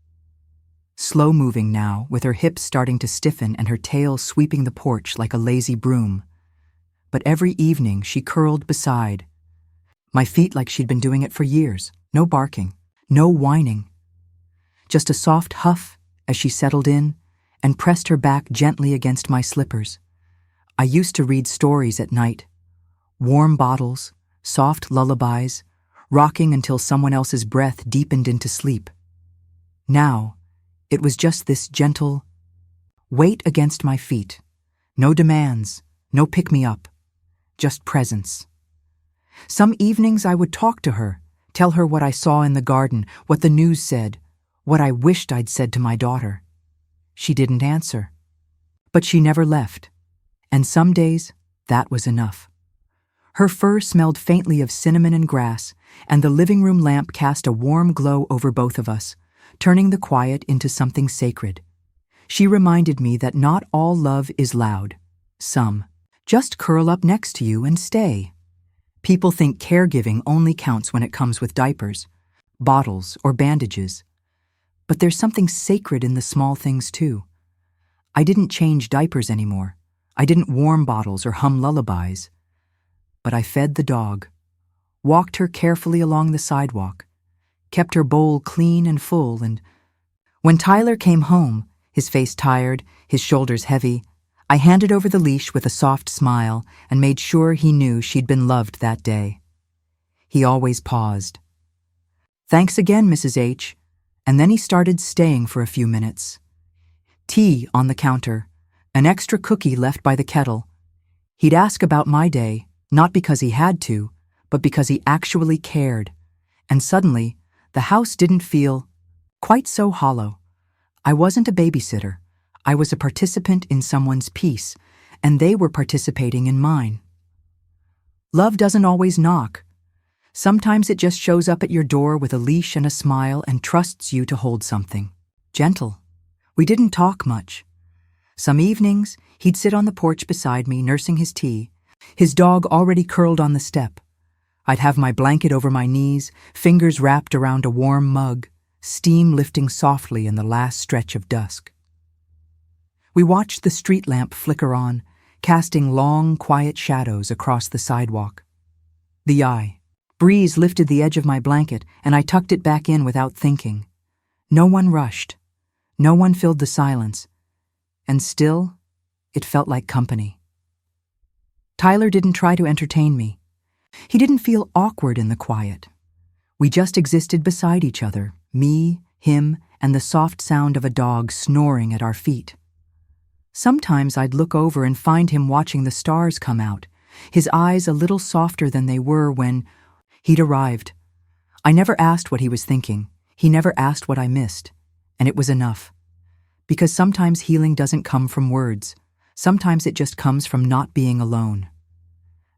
Slow-moving now, with her hips starting to stiffen and her tail sweeping the porch like a lazy broom. But every evening she curled beside my feet like she'd been doing it for years. No barking, no whining. Just a soft huff as she settled in and pressed her back gently against my slippers. I used to read stories at night. Warm bottles, soft lullabies, rocking until someone else's breath deepened into sleep. Now, it was just this gentle weight against my feet. No demands, no pick-me-up, just presence. Some evenings I would talk to her, tell her what I saw in the garden, what the news said, what I wished I'd said to my daughter. She didn't answer. But she never left. And some days, that was enough. Her fur smelled faintly of cinnamon and grass, and the living room lamp cast a warm glow over both of us, turning the quiet into something sacred. She reminded me that not all love is loud. Some just curl up next to you and stay. People think caregiving only counts when it comes with diapers, bottles, or bandages. But there's something sacred in the small things too. I didn't change diapers anymore. I didn't warm bottles or hum lullabies. But I fed the dog, walked her carefully along the sidewalk, kept her bowl clean and full, and when Tyler came home, his face tired, his shoulders heavy, I handed over the leash with a soft smile and made sure he knew she'd been loved that day. He always paused. Thanks again, Mrs. H. And then he started staying for a few minutes. Tea on the counter, an extra cookie left by the kettle. He'd ask about my day, not because he had to, but because he actually cared. And suddenly, the house didn't feel quite so hollow. I wasn't a babysitter. I was a participant in someone's peace, and they were participating in mine. Love doesn't always knock. Sometimes it just shows up at your door with a leash and a smile and trusts you to hold something. Gentle. We didn't talk much. Some evenings, he'd sit on the porch beside me, nursing his tea, his dog already curled on the step. I'd have my blanket over my knees, fingers wrapped around a warm mug, steam lifting softly in the last stretch of dusk. We watched the street lamp flicker on, casting long, quiet shadows across the sidewalk. The breeze lifted the edge of my blanket, and I tucked it back in without thinking. No one rushed. No one filled the silence. And still, it felt like company. Tyler didn't try to entertain me. He didn't feel awkward in the quiet. We just existed beside each other, me, him, and the soft sound of a dog snoring at our feet. Sometimes I'd look over and find him watching the stars come out, his eyes a little softer than they were when he'd arrived. I never asked what he was thinking. He never asked what I missed. And it was enough. Because sometimes healing doesn't come from words. Sometimes it just comes from not being alone.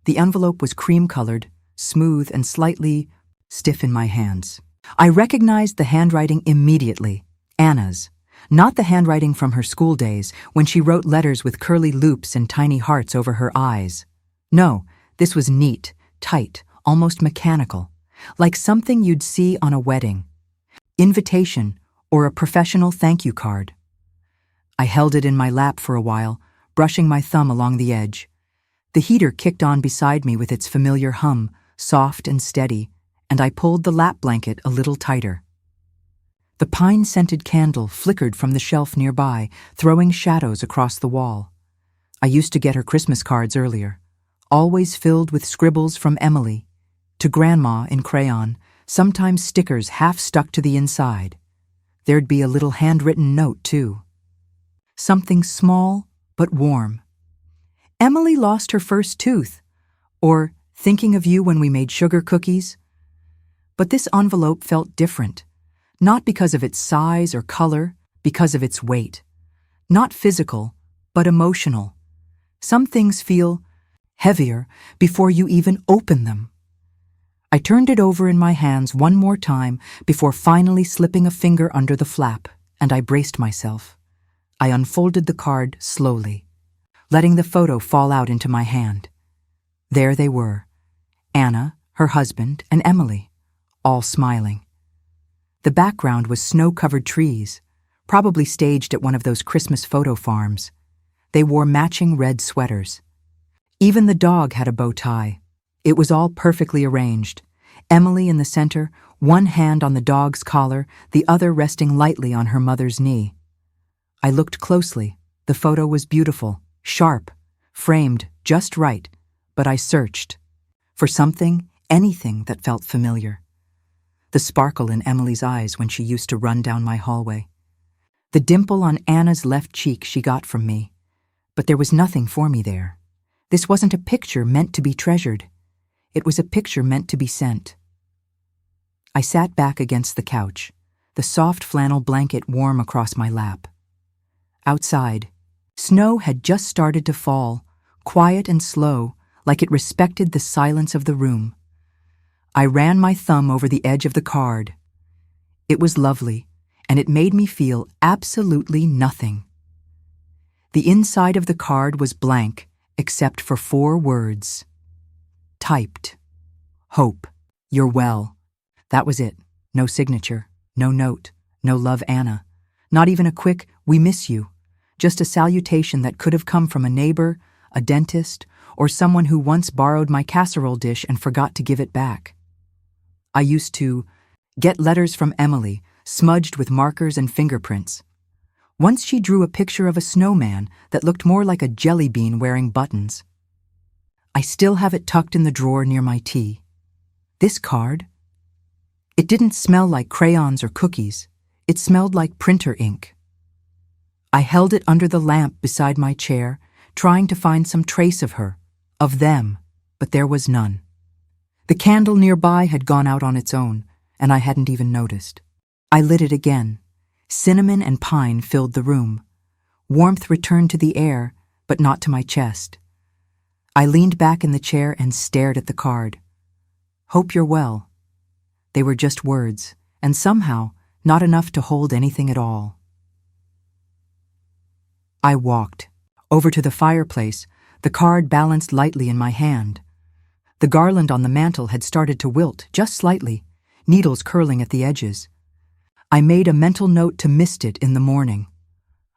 The envelope was cream-colored, smooth, and slightly stiff in my hands. I recognized the handwriting immediately. Anna's. Not the handwriting from her school days, when she wrote letters with curly loops and tiny hearts over her eyes. No, this was neat, tight, almost mechanical, like something you'd see on a wedding, invitation, or a professional thank you card. I held it in my lap for a while, brushing my thumb along the edge. The heater kicked on beside me with its familiar hum, soft and steady, and I pulled the lap blanket a little tighter. The pine-scented candle flickered from the shelf nearby, throwing shadows across the wall. I used to get her Christmas cards earlier, always filled with scribbles from Emily, to Grandma in crayon, sometimes stickers half stuck to the inside. There'd be a little handwritten note, too. Something small but warm. Emily lost her first tooth, or thinking of you when we made sugar cookies. But this envelope felt different. Not because of its size or color, because of its weight. Not physical, but emotional. Some things feel heavier before you even open them. I turned it over in my hands one more time before finally slipping a finger under the flap, and I braced myself. I unfolded the card slowly, letting the photo fall out into my hand. There they were, Anna, her husband, and Emily, all smiling. The background was snow-covered trees, probably staged at one of those Christmas photo farms. They wore matching red sweaters. Even the dog had a bow tie. It was all perfectly arranged. Emily in the center, one hand on the dog's collar, the other resting lightly on her mother's knee. I looked closely. The photo was beautiful, sharp, framed just right, but I searched for something, anything that felt familiar. The sparkle in Emily's eyes when she used to run down my hallway. The dimple on Anna's left cheek she got from me. But there was nothing for me there. This wasn't a picture meant to be treasured. It was a picture meant to be sent. I sat back against the couch, the soft flannel blanket warm across my lap. Outside, snow had just started to fall, quiet and slow, like it respected the silence of the room. I ran my thumb over the edge of the card. It was lovely, and it made me feel absolutely nothing. The inside of the card was blank, except for 4 words. Typed. Hope. You're well. That was it. No signature, no note, no love, Anna. Not even a quick, we miss you. Just a salutation that could have come from a neighbor, a dentist, or someone who once borrowed my casserole dish and forgot to give it back. I used to get letters from Emily, smudged with markers and fingerprints. Once she drew a picture of a snowman that looked more like a jelly bean wearing buttons. I still have it tucked in the drawer near my tea. This card? It didn't smell like crayons or cookies. It smelled like printer ink. I held it under the lamp beside my chair, trying to find some trace of her, of them, but there was none. The candle nearby had gone out on its own, and I hadn't even noticed. I lit it again. Cinnamon and pine filled the room. Warmth returned to the air, but not to my chest. I leaned back in the chair and stared at the card. Hope you're well. They were just words, and somehow not enough to hold anything at all. I walked over to the fireplace, the card balanced lightly in my hand. The garland on the mantel had started to wilt, just slightly, needles curling at the edges. I made a mental note to mist it in the morning.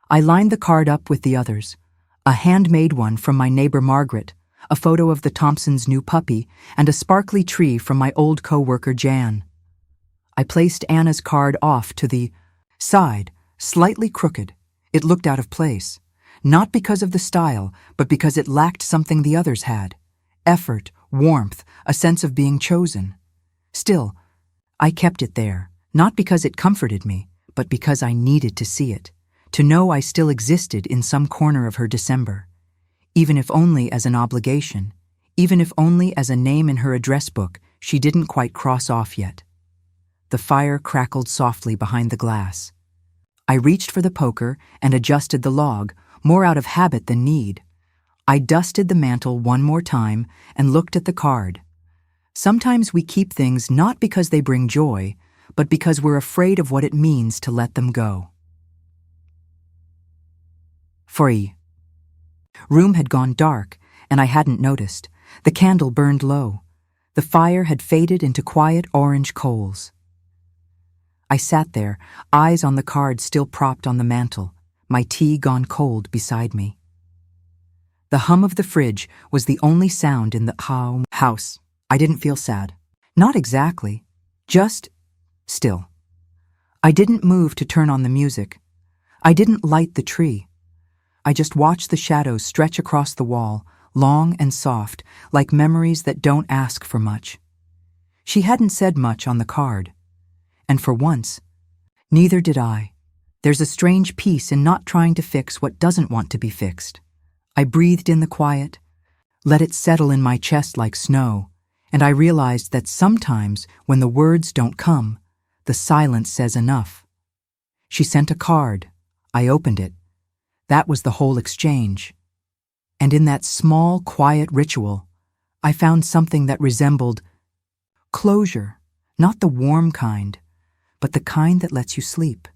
I lined the card up with the others, a handmade one from my neighbor Margaret, a photo of the Thompsons' new puppy, and a sparkly tree from my old co-worker Jan. I placed Anna's card off to the side, slightly crooked. It looked out of place, not because of the style, but because it lacked something the others had: effort, warmth, a sense of being chosen. Still, I kept it there, not because it comforted me, but because I needed to see it, to know I still existed in some corner of her December, even if only as an obligation, even if only as a name in her address book she didn't quite cross off yet. The fire crackled softly behind the glass. I reached for the poker and adjusted the log, more out of habit than need. I dusted the mantel one more time and looked at the card. Sometimes we keep things not because they bring joy, but because we're afraid of what it means to let them go. Free. Room had gone dark, and I hadn't noticed. The candle burned low. The fire had faded into quiet orange coals. I sat there, eyes on the card still propped on the mantel, my tea gone cold beside me. The hum of the fridge was the only sound in the house. I didn't feel sad. Not exactly. Just still. I didn't move to turn on the music. I didn't light the tree. I just watched the shadows stretch across the wall, long and soft, like memories that don't ask for much. She hadn't said much on the card. And for once, neither did I. There's a strange peace in not trying to fix what doesn't want to be fixed. I breathed in the quiet, let it settle in my chest like snow, and I realized that sometimes when the words don't come, the silence says enough. She sent a card. I opened it. That was the whole exchange. And in that small, quiet ritual, I found something that resembled closure, not the warm kind, but the kind that lets you sleep.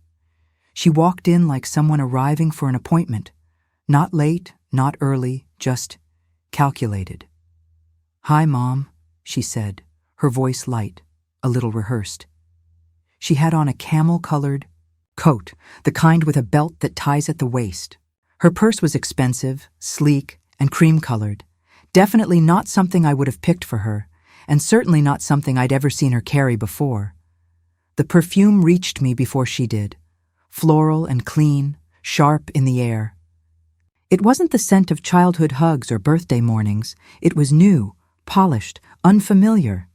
She walked in like someone arriving for an appointment, not late, not early, just calculated. "Hi, Mom," she said, her voice light, a little rehearsed. She had on a camel-colored coat, the kind with a belt that ties at the waist. Her purse was expensive, sleek, and cream-colored, definitely not something I would have picked for her, and certainly not something I'd ever seen her carry before. The perfume reached me before she did, floral and clean, sharp in the air. It wasn't the scent of childhood hugs or birthday mornings. It was new, polished, unfamiliar.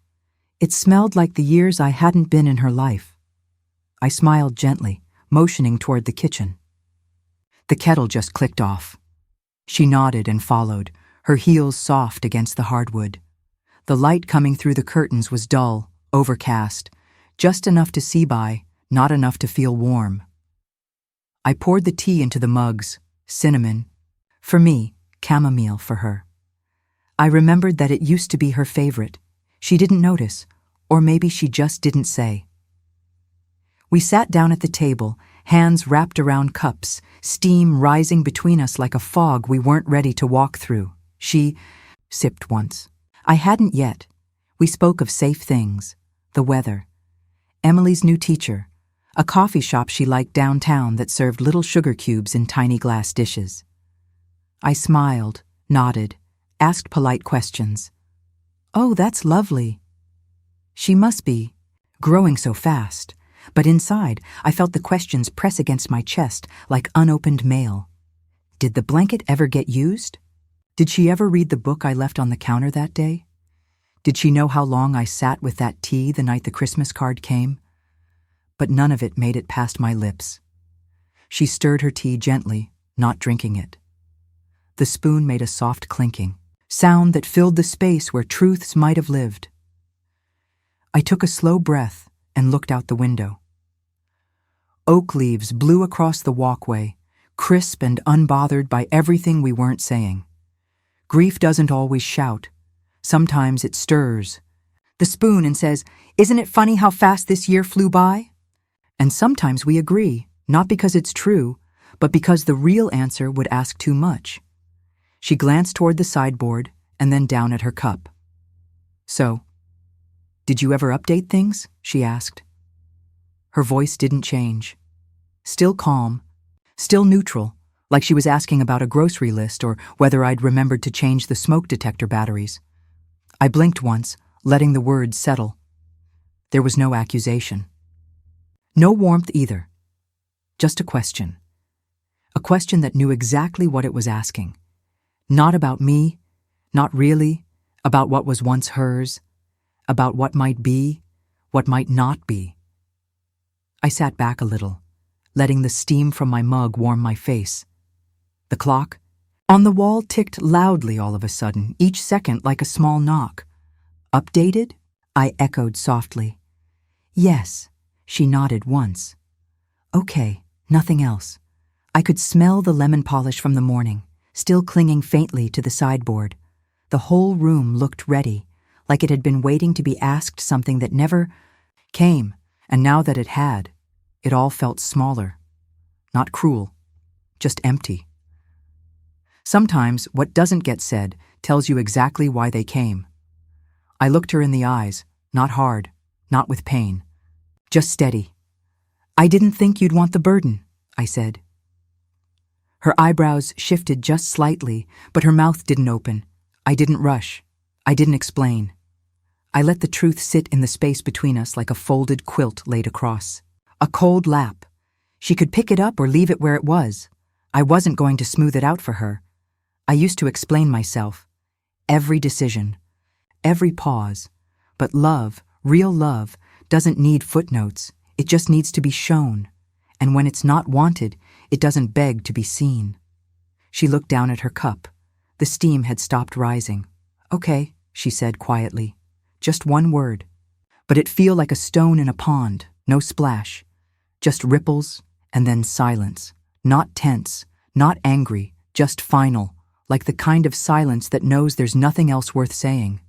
It smelled like the years I hadn't been in her life. I smiled gently, motioning toward the kitchen. The kettle just clicked off. She nodded and followed, her heels soft against the hardwood. The light coming through the curtains was dull, overcast, just enough to see by, not enough to feel warm. I poured the tea into the mugs, cinnamon. For me, chamomile for her. I remembered that it used to be her favorite. She didn't notice, or maybe she just didn't say. We sat down at the table, hands wrapped around cups, steam rising between us like a fog we weren't ready to walk through. She sipped once. I hadn't yet. We spoke of safe things, the weather, Emily's new teacher, a coffee shop she liked downtown that served little sugar cubes in tiny glass dishes. I smiled, nodded, asked polite questions. "Oh, that's lovely." She must be growing so fast, but inside I felt the questions press against my chest like unopened mail. Did the blanket ever get used? Did she ever read the book I left on the counter that day? Did she know how long I sat with that tea the night the Christmas card came? But none of it made it past my lips. She stirred her tea gently, not drinking it. The spoon made a soft clinking, sound that filled the space where truths might have lived. I took a slow breath and looked out the window. Oak leaves blew across the walkway, crisp and unbothered by everything we weren't saying. Grief doesn't always shout. Sometimes it stirs the spoon and says, "Isn't it funny how fast this year flew by?" And sometimes we agree, not because it's true, but because the real answer would ask too much. She glanced toward the sideboard and then down at her cup. "So, did you ever update things?" she asked. Her voice didn't change. Still calm, still neutral, like she was asking about a grocery list or whether I'd remembered to change the smoke detector batteries. I blinked once, letting the words settle. There was no accusation. No warmth either. Just a question. A question that knew exactly what it was asking. Not about me, not really, about what was once hers, about what might be, what might not be. I sat back a little, letting the steam from my mug warm my face. The clock on the wall ticked loudly all of a sudden, each second like a small knock. "Updated?" I echoed softly. "Yes," she nodded once. "Okay, nothing else." I could smell the lemon polish from the morning, still clinging faintly to the sideboard. The whole room looked ready, like it had been waiting to be asked something that never came, and now that it had, it all felt smaller. Not cruel, just empty. Sometimes what doesn't get said tells you exactly why they came. I looked her in the eyes, not hard, not with pain, just steady. "I didn't think you'd want the burden," I said. Her eyebrows shifted just slightly, but her mouth didn't open. I didn't rush. I didn't explain. I let the truth sit in the space between us like a folded quilt laid across. A cold lap. She could pick it up or leave it where it was. I wasn't going to smooth it out for her. I used to explain myself. Every decision. Every pause. But love, real love, doesn't need footnotes. It just needs to be shown. And when it's not wanted, it doesn't beg to be seen. She looked down at her cup. The steam had stopped rising. "Okay," she said quietly. "Just one word. But it feel like a stone in a pond, no splash. Just ripples and then silence. Not tense, not angry, just final, like the kind of silence that knows there's nothing else worth saying."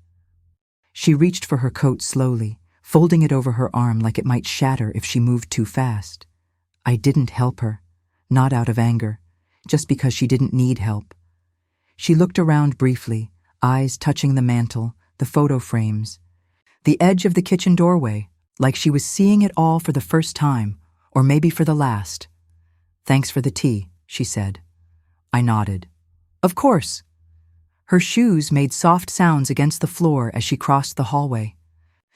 She reached for her coat slowly, folding it over her arm like it might shatter if she moved too fast. I didn't help her, not out of anger, just because she didn't need help. She looked around briefly, eyes touching the mantel, the photo frames, the edge of the kitchen doorway, like she was seeing it all for the first time, or maybe for the last. "Thanks for the tea," she said. I nodded. "Of course." Her shoes made soft sounds against the floor as she crossed the hallway.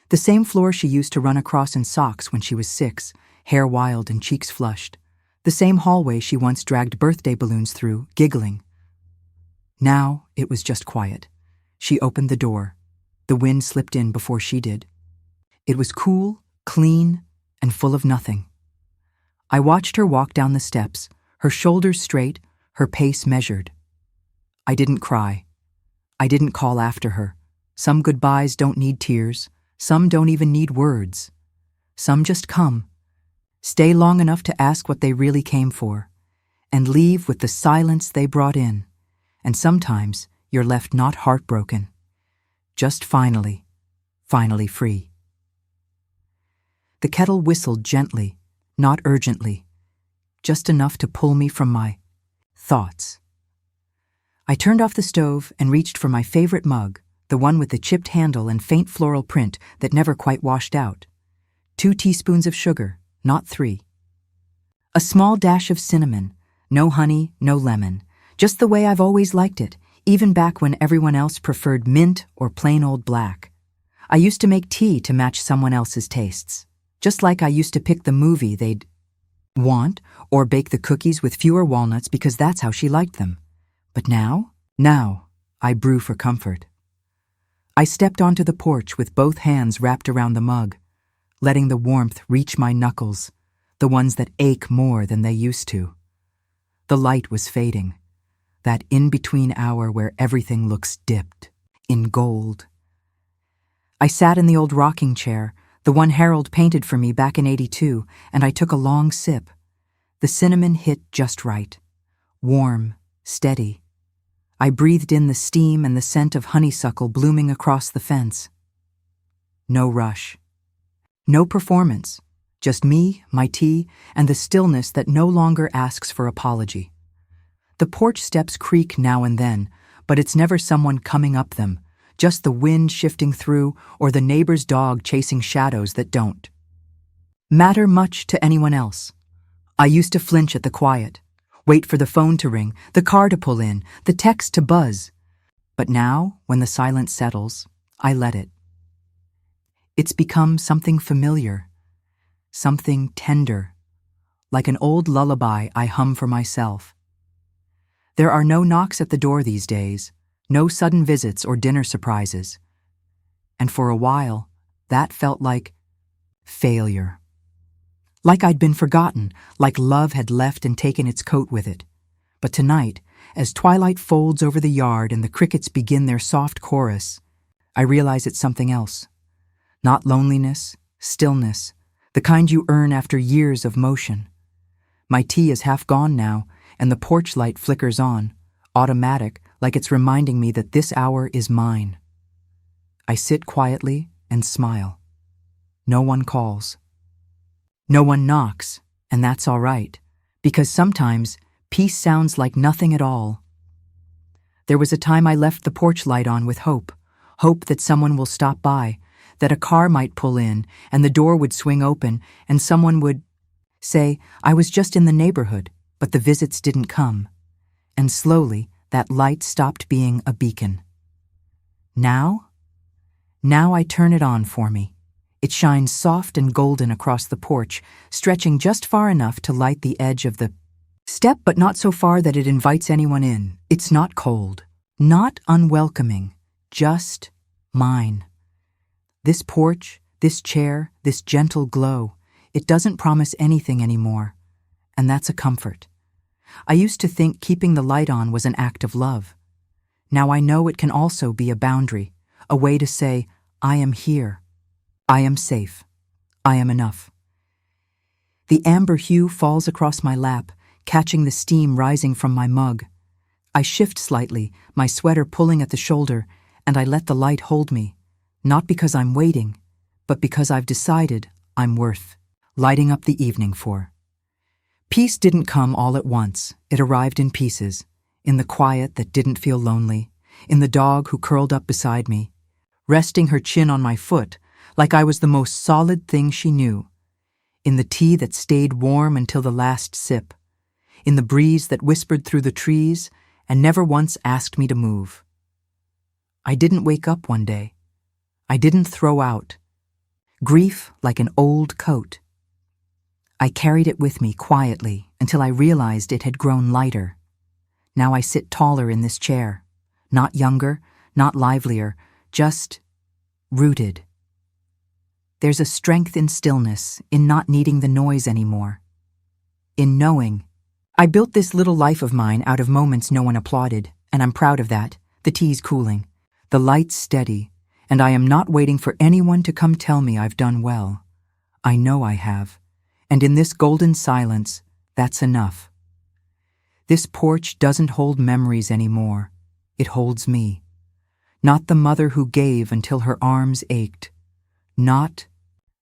The same floor she used to run across in socks when she was 6, hair wild and cheeks flushed. The same hallway she once dragged birthday balloons through, giggling. Now it was just quiet. She opened the door. The wind slipped in before she did. It was cool, clean, and full of nothing. I watched her walk down the steps, her shoulders straight, her pace measured. I didn't cry. I didn't call after her. Some goodbyes don't need tears. Some don't even need words. Some just come. Stay long enough to ask what they really came for, and leave with the silence they brought in. And sometimes you're left not heartbroken, just finally free. The kettle whistled gently, not urgently, just enough to pull me from my thoughts. I turned off the stove and reached for my favorite mug, the one with the chipped handle and faint floral print that never quite washed out. 2 teaspoons of sugar, not 3. A small dash of cinnamon, no honey, no lemon, just the way I've always liked it, even back when everyone else preferred mint or plain old black. I used to make tea to match someone else's tastes, just like I used to pick the movie they'd want or bake the cookies with fewer walnuts because that's how she liked them. But now, I brew for comfort. I stepped onto the porch with both hands wrapped around the mug, letting the warmth reach my knuckles, the ones that ache more than they used to. The light was fading, that in-between hour where everything looks dipped in gold. I sat in the old rocking chair, The one Harold painted for me back in '82, and I took a long sip. The cinnamon hit just right. Warm, steady. I breathed in the steam and the scent of honeysuckle blooming across the fence. No rush. No performance. Just me, my tea, and the stillness that no longer asks for apology. The porch steps creak now and then, but it's never someone coming up them, just the wind shifting through or the neighbor's dog chasing shadows that don't matter much to anyone else. I used to flinch at the quiet, wait for the phone to ring, the car to pull in, the text to buzz. But now, when the silence settles, I let it. It's become something familiar, something tender, like an old lullaby I hum for myself. There are no knocks at the door these days, no sudden visits or dinner surprises. And for a while, that felt like failure. Like I'd been forgotten, like love had left and taken its coat with it. But tonight, as twilight folds over the yard and the crickets begin their soft chorus, I realize it's something else. Not loneliness, stillness, the kind you earn after years of motion. My tea is half gone now, and the porch light flickers on, automatic, like it's reminding me that this hour is mine. I sit quietly and smile. No one calls. No one knocks, and that's all right, because sometimes peace sounds like nothing at all. There was a time I left the porch light on with hope that someone will stop by, that a car might pull in, and the door would swing open, and someone would say, I was just in the neighborhood, but the visits didn't come. And slowly, that light stopped being a beacon. Now I turn it on for me. It shines soft and golden across the porch, stretching just far enough to light the edge of the step, but not so far that it invites anyone in. It's not cold, not unwelcoming, just mine. This porch, this chair, this gentle glow, it doesn't promise anything anymore, and that's a comfort. I used to think keeping the light on was an act of love. Now I know it can also be a boundary, a way to say, I am here. I am safe. I am enough. The amber hue falls across my lap, catching the steam rising from my mug. I shift slightly, my sweater pulling at the shoulder, and I let the light hold me, not because I'm waiting, but because I've decided I'm worth lighting up the evening for. Peace didn't come all at once. It arrived in pieces, in the quiet that didn't feel lonely, in the dog who curled up beside me, resting her chin on my foot like I was the most solid thing she knew, in the tea that stayed warm until the last sip, in the breeze that whispered through the trees and never once asked me to move. I didn't wake up one day. I didn't throw out grief like an old coat. I carried it with me quietly until I realized it had grown lighter. Now I sit taller in this chair, not younger, not livelier, just rooted. There's a strength in stillness, in not needing the noise anymore, in knowing. I built this little life of mine out of moments no one applauded, and I'm proud of that. The tea's cooling, the light's steady, and I am not waiting for anyone to come tell me I've done well. I know I have, and in this golden silence, that's enough. This porch doesn't hold memories anymore. It holds me. Not the mother who gave until her arms ached. Not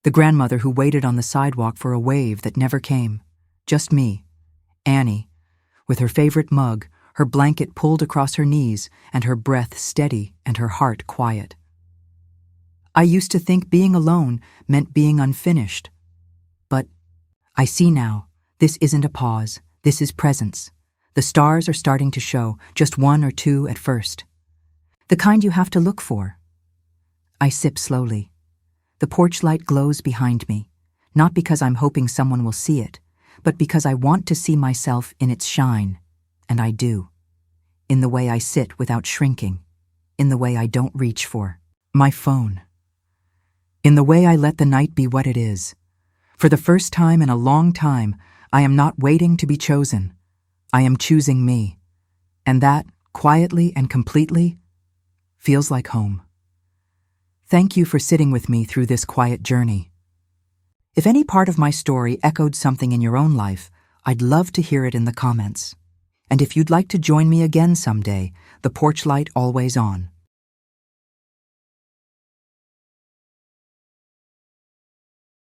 the grandmother who waited on the sidewalk for a wave that never came. Just me, Annie, with her favorite mug, her blanket pulled across her knees, and her breath steady and her heart quiet. I used to think being alone meant being unfinished. But I see now, this isn't a pause, this is presence. The stars are starting to show, just one or two at first. The kind you have to look for. I sip slowly. The porch light glows behind me, not because I'm hoping someone will see it, but because I want to see myself in its shine, and I do. In the way I sit without shrinking, in the way I don't reach for my phone. In the way I let the night be what it is. For the first time in a long time, I am not waiting to be chosen. I am choosing me. And that, quietly and completely, feels like home. Thank you for sitting with me through this quiet journey. If any part of my story echoed something in your own life, I'd love to hear it in the comments. And if you'd like to join me again someday, the porch light always on.